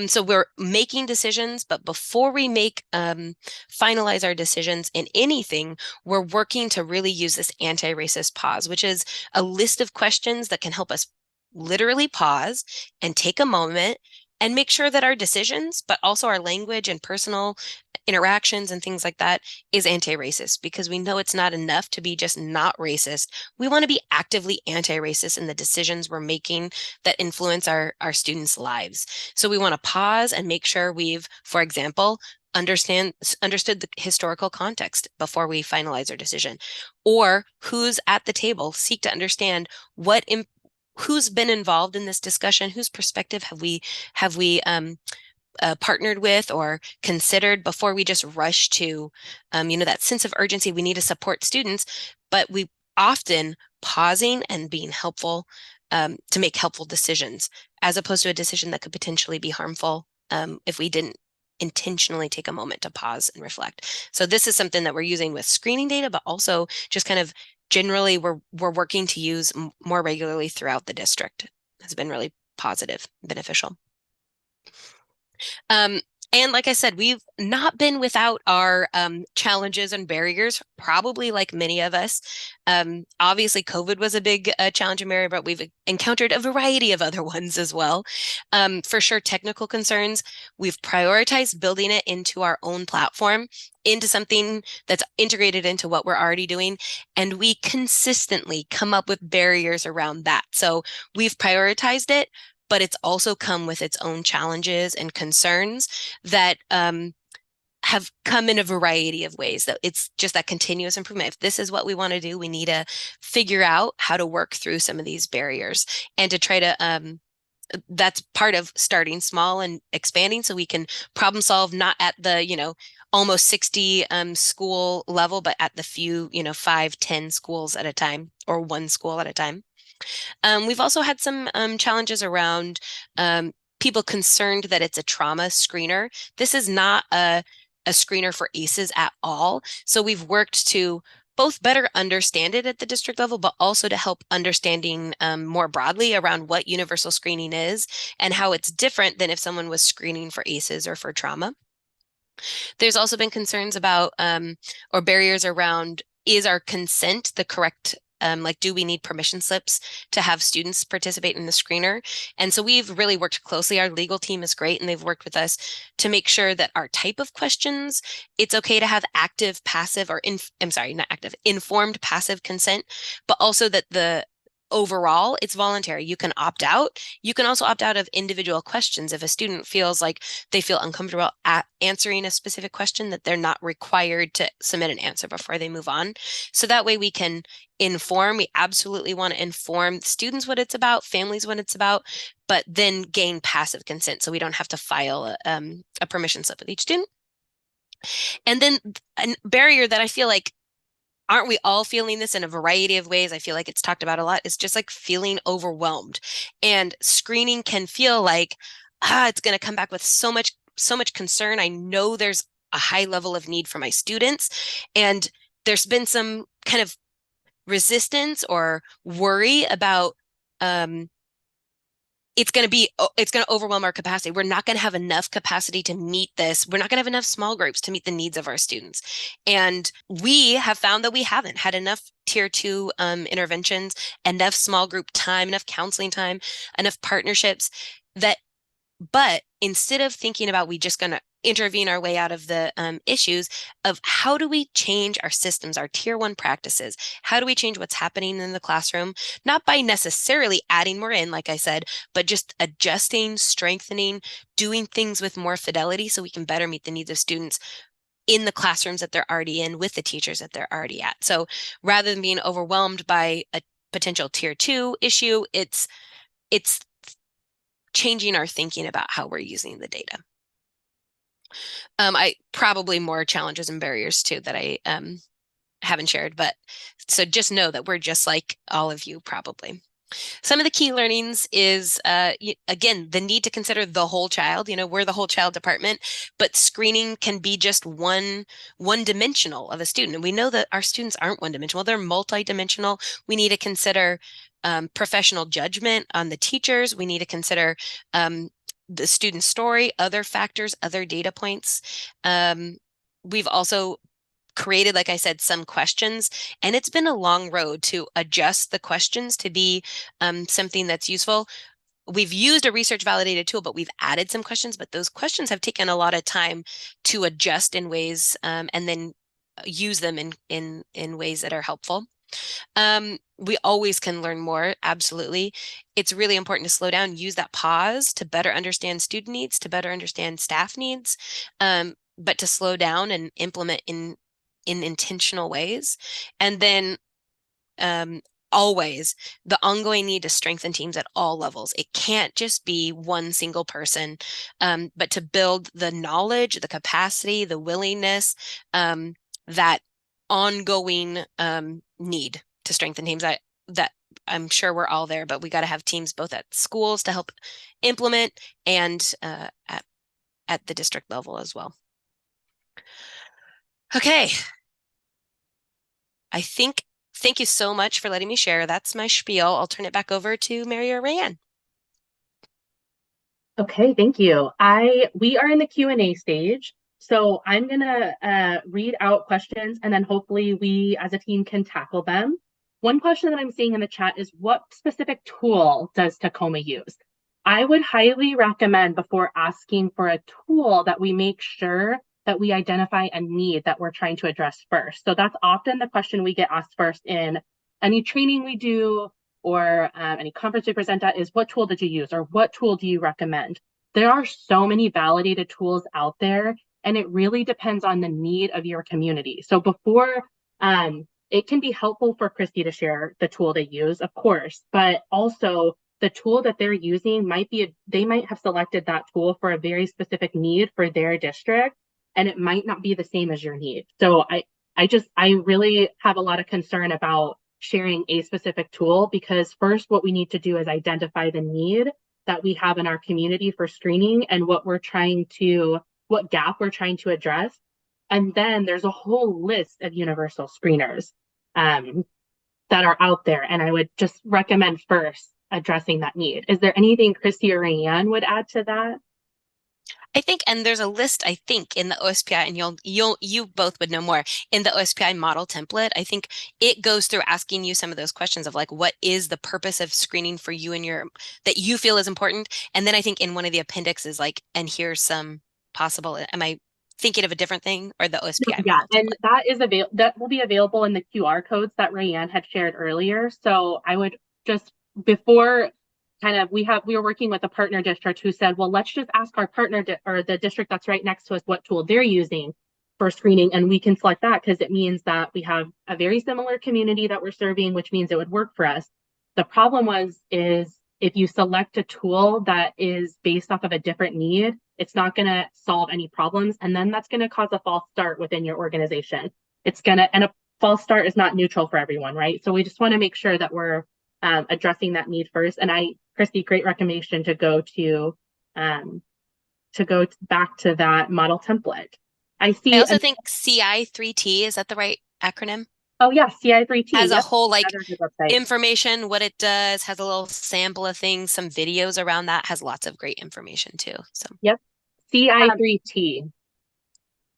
So we're making decisions, but before we finalize our decisions in anything, we're working to really use this anti-racist pause, which is a list of questions that can help us literally pause and take a moment and make sure that our decisions, but also our language and personal interactions and things like that is anti-racist, because we know it's not enough to be just not racist. We want to be actively anti-racist in the decisions we're making that influence our students' lives. So we want to pause and make sure we've, for example, understood the historical context before we finalize our decision, or who's at the table, seek to understand who's been involved in this discussion, whose perspective have we partnered with or considered before we just rush to, that sense of urgency. We need to support students, but we often pausing and being helpful to make helpful decisions, as opposed to a decision that could potentially be harmful if we didn't intentionally take a moment to pause and reflect. So this is something that we're using with screening data, but also just kind of generally we're working to use more regularly throughout the district. It's been really positive, beneficial. And like I said, we've not been without our challenges and barriers, probably like many of us. Obviously, COVID was a big challenge and barrier, but we've encountered a variety of other ones as well. For sure, technical concerns, we've prioritized building it into our own platform, into something that's integrated into what we're already doing. And we consistently come up with barriers around that. So we've prioritized it, but it's also come with its own challenges and concerns that have come in a variety of ways. That it's just that continuous improvement. If this is what we want to do, we need to figure out how to work through some of these barriers and to try to that's part of starting small and expanding, so we can problem solve not at the almost 60 school level, but at the few 5-10 schools at a time, or one school at a time. We've also had some challenges around people concerned that it's a trauma screener. This is not a screener for ACEs at all. So we've worked to both better understand it at the district level, but also to help understanding more broadly around what universal screening is and how it's different than if someone was screening for ACEs or for trauma. There's also been concerns about or barriers around, is our consent the correct do we need permission slips to have students participate in the screener? And so we've really worked closely. Our legal team is great, and they've worked with us to make sure that our type of questions, it's okay to have active, passive, or informed passive consent, but also that overall, it's voluntary. You can opt out. You can also opt out of individual questions. If a student feels like they feel uncomfortable answering a specific question, that they're not required to submit an answer before they move on. So that way we can inform. We absolutely want to inform students what it's about, families what it's about, but then gain passive consent so we don't have to file a permission slip with each student. And then a barrier that I feel like, aren't we all feeling this in a variety of ways? I feel like it's talked about a lot. It's just like feeling overwhelmed. And screening can feel like, it's going to come back with so much concern. I know there's a high level of need for my students. And there's been some kind of resistance or worry about it's going to overwhelm our capacity. We're not going to have enough capacity to meet this. We're not going to have enough small groups to meet the needs of our students. And we have found that we haven't had enough tier 2 interventions, enough small group time, enough counseling time, enough partnerships but instead of thinking about we just going to intervene our way out of the issues of how do we change our systems, our tier 1 practices? How do we change what's happening in the classroom? Not by necessarily adding more in, like I said, but just adjusting, strengthening, doing things with more fidelity so we can better meet the needs of students in the classrooms that they're already in with the teachers that they're already at. So rather than being overwhelmed by a potential tier 2 issue, it's changing our thinking about how we're using the data. I probably more challenges and barriers too that I haven't shared, but so just know that we're just like all of you probably. Some of the key learnings is, again, the need to consider the whole child. We're the whole child department, but screening can be just one-dimensional of a student. And we know that our students aren't one-dimensional. They're multi-dimensional. We need to consider professional judgment on the teachers. We need to consider the student story, other factors, other data points. We've also created, like I said, some questions, and it's been a long road to adjust the questions to be something that's useful. We've used a research validated tool, but we've added some questions, but those questions have taken a lot of time to adjust in ways and then use them in ways that are helpful. We always can learn more. Absolutely. It's really important to slow down, use that pause to better understand student needs, to better understand staff needs, but to slow down and implement in intentional ways. And then always the ongoing need to strengthen teams at all levels. It can't just be one single person, but to build the knowledge, the capacity, the willingness, that ongoing need to strengthen teams. That I'm sure we're all there, but we got to have teams both at schools to help implement and at the district level as well. Okay. Thank you so much for letting me share. That's my spiel. I'll turn it back over to Mary or Rayann. Okay, thank you. We are in the Q&A stage. So I'm gonna read out questions and then hopefully we as a team can tackle them. One question that I'm seeing in the chat is what specific tool does Tacoma use? I would highly recommend before asking for a tool that we make sure that we identify a need that we're trying to address first. So that's often the question we get asked first in any training we do or any conference we present at is what tool did you use or what tool do you recommend? There are so many validated tools out there and it really depends on the need of your community. So before, it can be helpful for Christy to share the tool they use, of course, but also the tool that they're using they might have selected that tool for a very specific need for their district, and it might not be the same as your need. So I really have a lot of concern about sharing a specific tool because first, what we need to do is identify the need that we have in our community for screening and what gap we're trying to address. And then there's a whole list of universal screeners that are out there. And I would just recommend first addressing that need. Is there anything Christy or Rayann would add to that? I think, and there's a list, I think, in the OSPI, and you both would know more in the OSPI model template. I think it goes through asking you some of those questions of like, what is the purpose of screening for you and that you feel is important? And then I think in one of the appendixes, like, and here's some possible, am I thinking of a different thing or the OSPI? Yeah, and that will be available in the QR codes that Rayann had shared earlier. So I would just, before we were working with a partner district who said, well, let's just ask our partner or the district that's right next to us what tool they're using for screening, and we can select that because it means that we have a very similar community that we're serving, which means it would work for us. The problem is if you select a tool that is based off of a different need, it's not going to solve any problems, and then that's going to cause a false start within your organization. And a false start is not neutral for everyone, right? So we just want to make sure that we're addressing that need first. And Christy, great recommendation to go back to that model template. I I see. also think CI3T, is that the right acronym? Oh yeah, CI3T. Has a Yep, whole like another good website. information, what it does, has a little sample of things, some videos around that, has lots of great information too. So Yep, CI3T.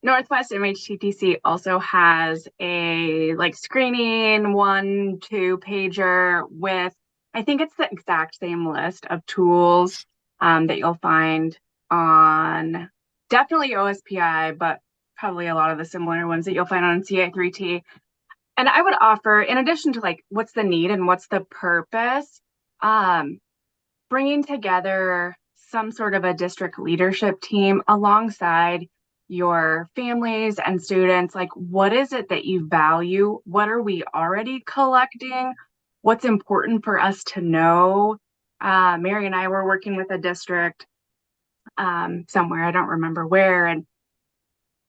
Northwest MHTTC also has a like screening 1-2 pager with, I think it's the exact same list of tools that you'll find on definitely OSPI, but probably a lot of the similar ones that you'll find on CI3T. And I would offer, in addition to like what's the need and what's the purpose, bringing together some sort of a district leadership team alongside your families and students. Like, what is it that you value? What are we already collecting? What's important for us to know? Mary and I were working with a district somewhere, I don't remember where, and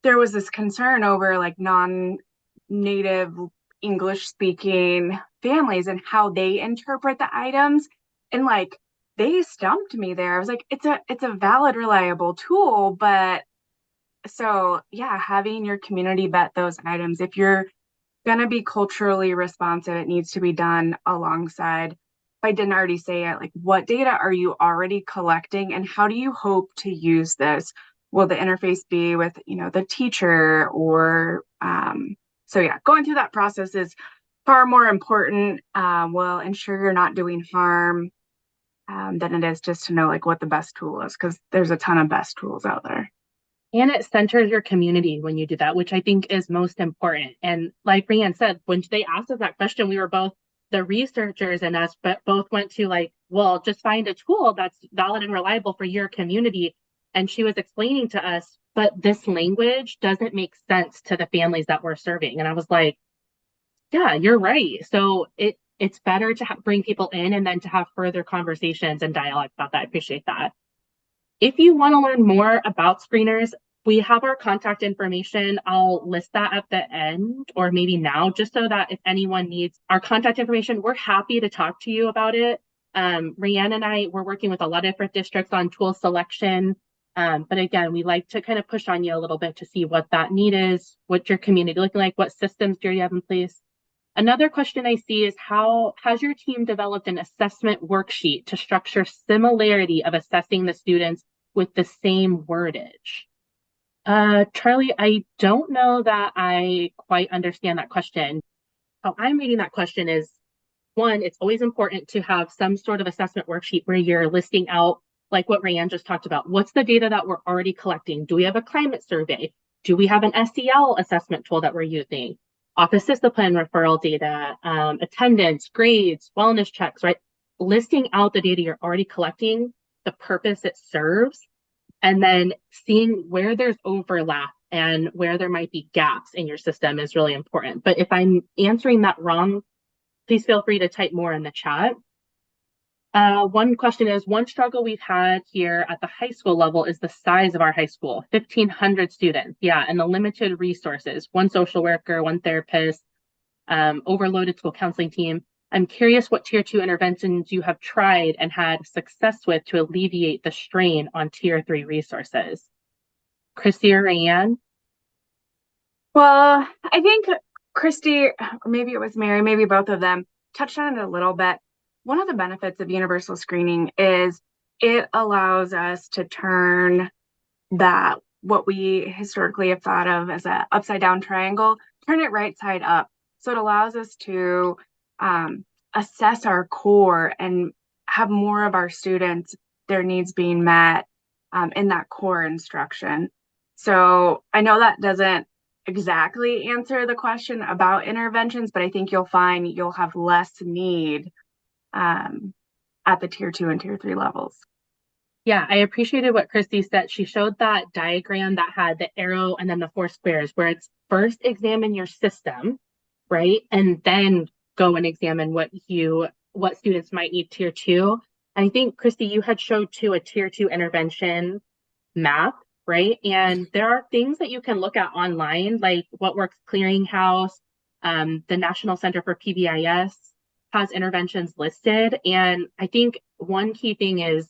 there was this concern over like non-native English speaking families and how they interpret the items. And like, they stumped me there. I was like, it's a valid, reliable tool, but so yeah, having your community vet those items. If you're going to be culturally responsive, it needs to be done alongside. If I didn't already say it, like what data are you already collecting and how do you hope to use this? Will the interface be with, the teacher or, so yeah, going through that process is far more important. Will ensure you're not doing harm than it is just to know like what the best tool is, because there's a ton of best tools out there. And it centers your community when you do that, which I think is most important. And like Rayann said, when they asked us that question, we were both the researchers and us, but both went to like, well, just find a tool that's valid and reliable for your community. And she was explaining to us, but this language doesn't make sense to the families that we're serving. And I was like, yeah, you're right. So it's better to bring people in and then to have further conversations and dialogue about that. I appreciate that. If you want to learn more about screeners, we have our contact information. I'll list that at the end or maybe now, just so that if anyone needs our contact information, we're happy to talk to you about it. Rayann and I, we're working with a lot of different districts on tool selection. But again, we like to kind of push on you a little bit to see what that need is, what your community looking like, what systems do you have in place. Another question I see is, how has your team developed an assessment worksheet to structure similarity of assessing the students with the same wordage? Charlie, I don't know that I quite understand that question. How I'm reading that question is, one, it's always important to have some sort of assessment worksheet where you're listing out like what Rayann just talked about. What's the data that we're already collecting? Do we have a climate survey? Do we have an SEL assessment tool that we're using? Office discipline referral data, attendance, grades, wellness checks, right? Listing out the data you're already collecting, the purpose it serves, and then seeing where there's overlap and where there might be gaps in your system is really important. But if I'm answering that wrong, please feel free to type more in the chat. One question is, one struggle we've had here at the high school level is the size of our high school, 1,500 students. Yeah, and the limited resources, one social worker, one therapist, overloaded school counseling team. I'm curious what tier 2 interventions you have tried and had success with to alleviate the strain on tier 3 resources. Christy or Rayann? Well, I think Christy, or maybe it was Mary, maybe both of them, touched on it a little bit. One of the benefits of universal screening is it allows us to turn that, what we historically have thought of as an upside down triangle, turn it right side up. So it allows us to assess our core and have more of our students, their needs being met in that core instruction. So I know that doesn't exactly answer the question about interventions, but I think you'll find you'll have less need at the tier 2 and tier 3 levels. Yeah, I appreciated what Christy said. She showed that diagram that had the arrow and then the 4 squares, where it's first examine your system, right? And then go and examine what students might need tier 2. And I think, Christy, you had showed too a tier 2 intervention map, right? And there are things that you can look at online, like What Works Clearinghouse, the National Center for PBIS has interventions listed. And I think one key thing is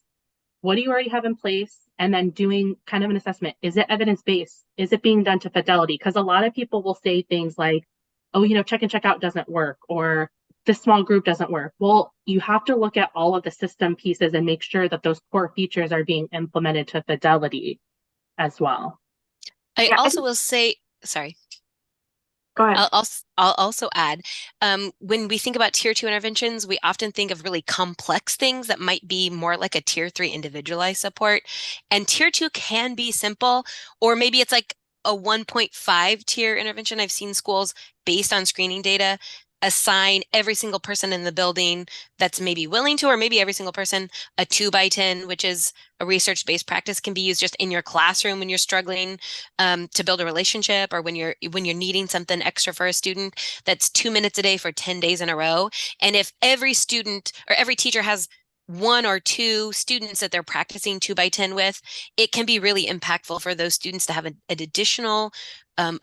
what do you already have in place? And then doing kind of an assessment. Is it evidence-based? Is it being done to fidelity? Because a lot of people will say things like, oh, check and check out doesn't work, or this small group doesn't work. Well, you have to look at all of the system pieces and make sure that those core features are being implemented to fidelity as well. I Yeah, also will say, sorry. go ahead. I'll also add, when we think about tier 2 interventions, we often think of really complex things that might be more like a tier 3 individualized support. And tier 2 can be simple, or maybe it's like a 1.5 tier intervention. I've seen schools based on screening data assign every single person in the building that's maybe willing to, or maybe every single person, a 2x10, which is a research-based practice, can be used just in your classroom when you're struggling to build a relationship, or when you're needing something extra for a student. That's 2 minutes a day for 10 days in a row. And if every student or every teacher has 1 or 2 students that they're practicing 2x10 with, it can be really impactful for those students to have an additional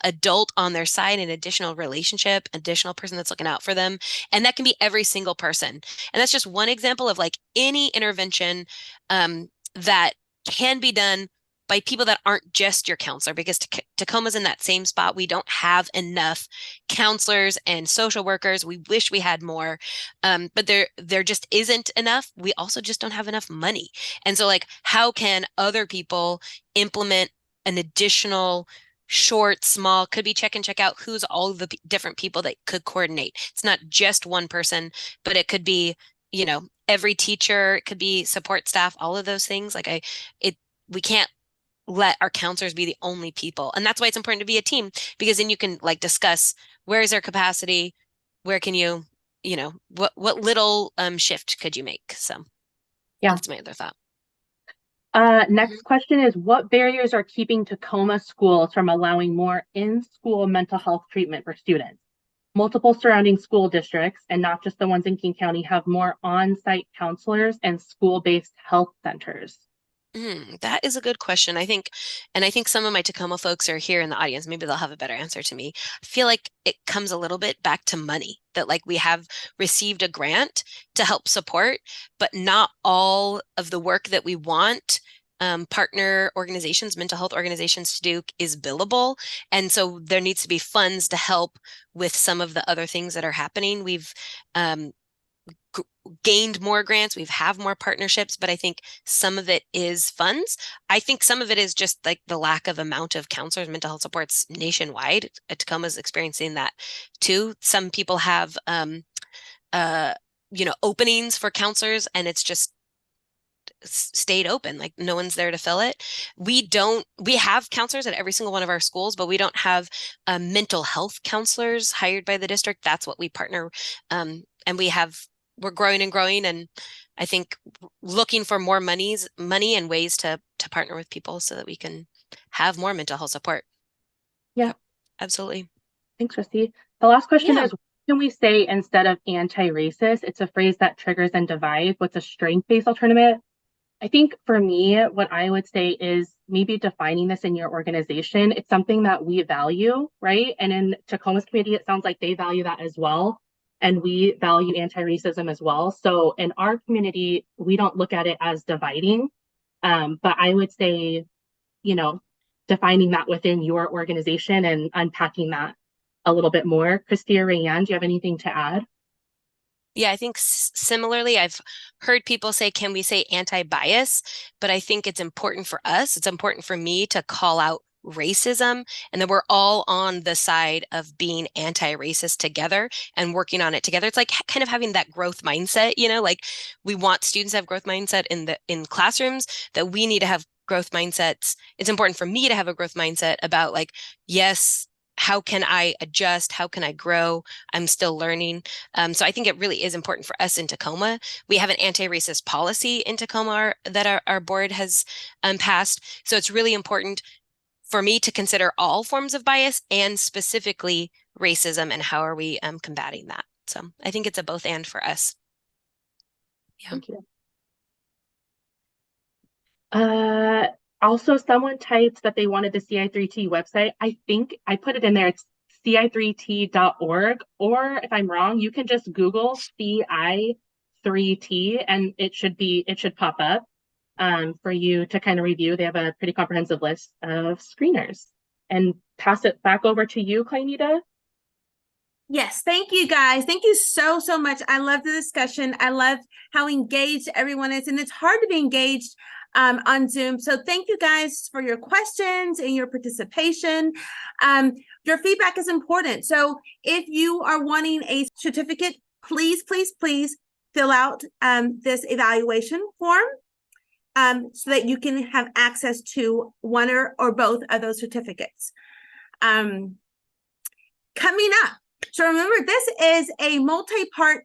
adult on their side, an additional relationship, additional person that's looking out for them. And that can be every single person. And that's just one example of like any intervention that can be done by people that aren't just your counselor, because Tacoma's in that same spot. We don't have enough counselors and social workers. We wish we had more, but there just isn't enough. We also just don't have enough money. And so like, how can other people implement an additional short, small, could be check and check out, who's all the different people that could coordinate. It's not just one person, but it could be, every teacher, it could be support staff, all of those things. Like we can't let our counselors be the only people. And that's why it's important to be a team, because then you can like discuss where is their capacity, where can you, what little shift could you make? So Yeah. That's my other thought. Next question is, what barriers are keeping Tacoma schools from allowing more in-school mental health treatment for students? Multiple surrounding school districts, and not just the ones in King County, have more on-site counselors and school-based health centers. That is a good question. I think some of my Tacoma folks are here in the audience. Maybe they'll have a better answer to me. I feel like it comes a little bit back to money, that like we have received a grant to help support, but not all of the work that we want partner organizations, mental health organizations to do is billable. And so there needs to be funds to help with some of the other things that are happening. We've gained more grants, we've have more partnerships, but I think some of it is funds. I think some of it is just like the lack of amount of counselors, mental health supports nationwide. Tacoma's experiencing that too. Some people have openings for counselors, and it's just stayed open, like no one's there to fill it. We have counselors at every single one of our schools, but we don't have mental health counselors hired by the district. That's what we partner, and we're growing and growing, and I think looking for more money and ways to partner with people so that we can have more mental health support. Yeah, absolutely. Thanks, Rusty. The last question is, what can we say instead of anti-racist? It's a phrase that triggers and divides. What's a strength-based alternative? I think for me, what I would say is maybe defining this in your organization. It's something that we value, right? And in Tacoma's community, it sounds like they value that as well. And we value anti-racism as well. So in our community, we don't look at it as dividing. But I would say, defining that within your organization and unpacking that a little bit more. Christy or Rayann, do you have anything to add? Yeah, I think similarly, I've heard people say, can we say anti-bias? But I think it's important for us, it's important for me to call out racism, and that we're all on the side of being anti-racist together and working on it together. It's like kind of having that growth mindset, like we want students to have growth mindset in classrooms, that we need to have growth mindsets. It's important for me to have a growth mindset about like, yes, how can I adjust? How can I grow? I'm still learning. So I think it really is important for us in Tacoma. We have an anti-racist policy in Tacoma that our board has passed. So it's really important for me to consider all forms of bias, and specifically racism, and how are we combating that. So I think it's a both and for us. Yeah. Thank you. Also, someone typed that they wanted the CI3T website. I think I put it in there. It's ci3t.org, or if I'm wrong, you can just Google CI3T and it should pop up. for you to kind of review. They have a pretty comprehensive list of screeners. And pass it back over to you, Kainita. Yes, thank you guys. Thank you so, so much. I love the discussion. I love how engaged everyone is, and it's hard to be engaged on Zoom. So thank you guys for your questions and your participation. Your feedback is important. So if you are wanting a certificate, please, please, please fill out this evaluation form so that you can have access to one or both of those certificates. Coming up, so remember, this is a multi-part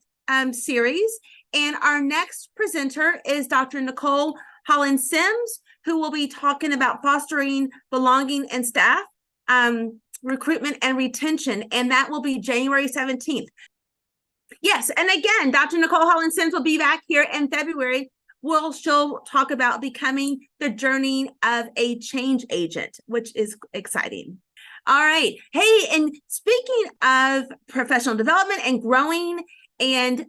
series, and our next presenter is Dr. Nicole Holland-Sims, who will be talking about fostering belonging in staff, recruitment and retention, and that will be January 17th. Yes, and again, Dr. Nicole Holland-Sims will be back here in February. She'll talk about becoming the journey of a change agent, which is exciting. All right. Hey, and speaking of professional development and growing and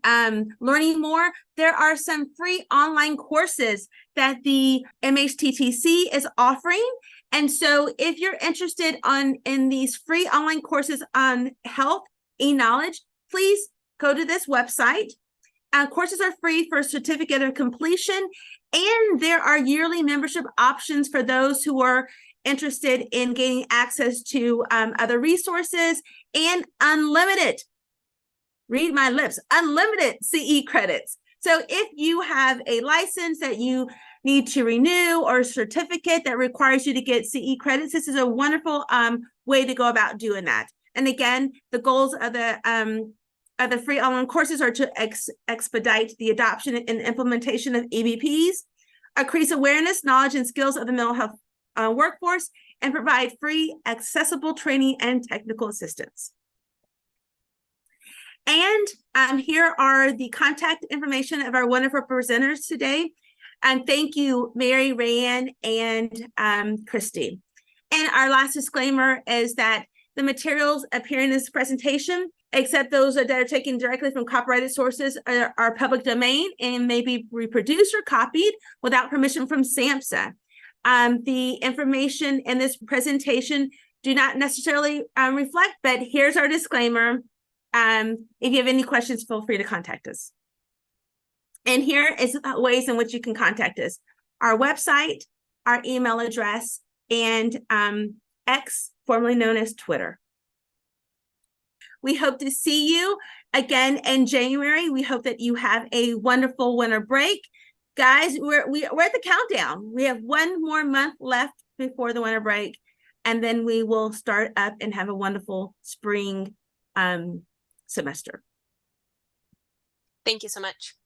learning more, there are some free online courses that the MHTTC is offering. And so if you're interested in these free online courses on health e-knowledge, please go to this website. Courses are free for a certificate of completion, and there are yearly membership options for those who are interested in gaining access to other resources and unlimited, read my lips, unlimited CE credits. So if you have a license that you need to renew or a certificate that requires you to get CE credits, this is a wonderful way to go about doing that. And again, the goals of the free online courses are to expedite the adoption and implementation of EBPs, increase awareness, knowledge, and skills of the mental health workforce, and provide free, accessible training and technical assistance. And here are the contact information of our wonderful presenters today. And thank you, Mary, Rayann, and Christy. And our last disclaimer is that the materials appearing in this presentation, except those that are taken directly from copyrighted sources, are public domain and may be reproduced or copied without permission from SAMHSA. The information in this presentation do not necessarily reflect, but here's our disclaimer. If you have any questions, feel free to contact us. And here is ways in which you can contact us. Our website, our email address, and X, formerly known as Twitter. We hope to see you again in January. We hope that you have a wonderful winter break. Guys, we're at the countdown. We have one more month left before the winter break, and then we will start up and have a wonderful spring semester. Thank you so much.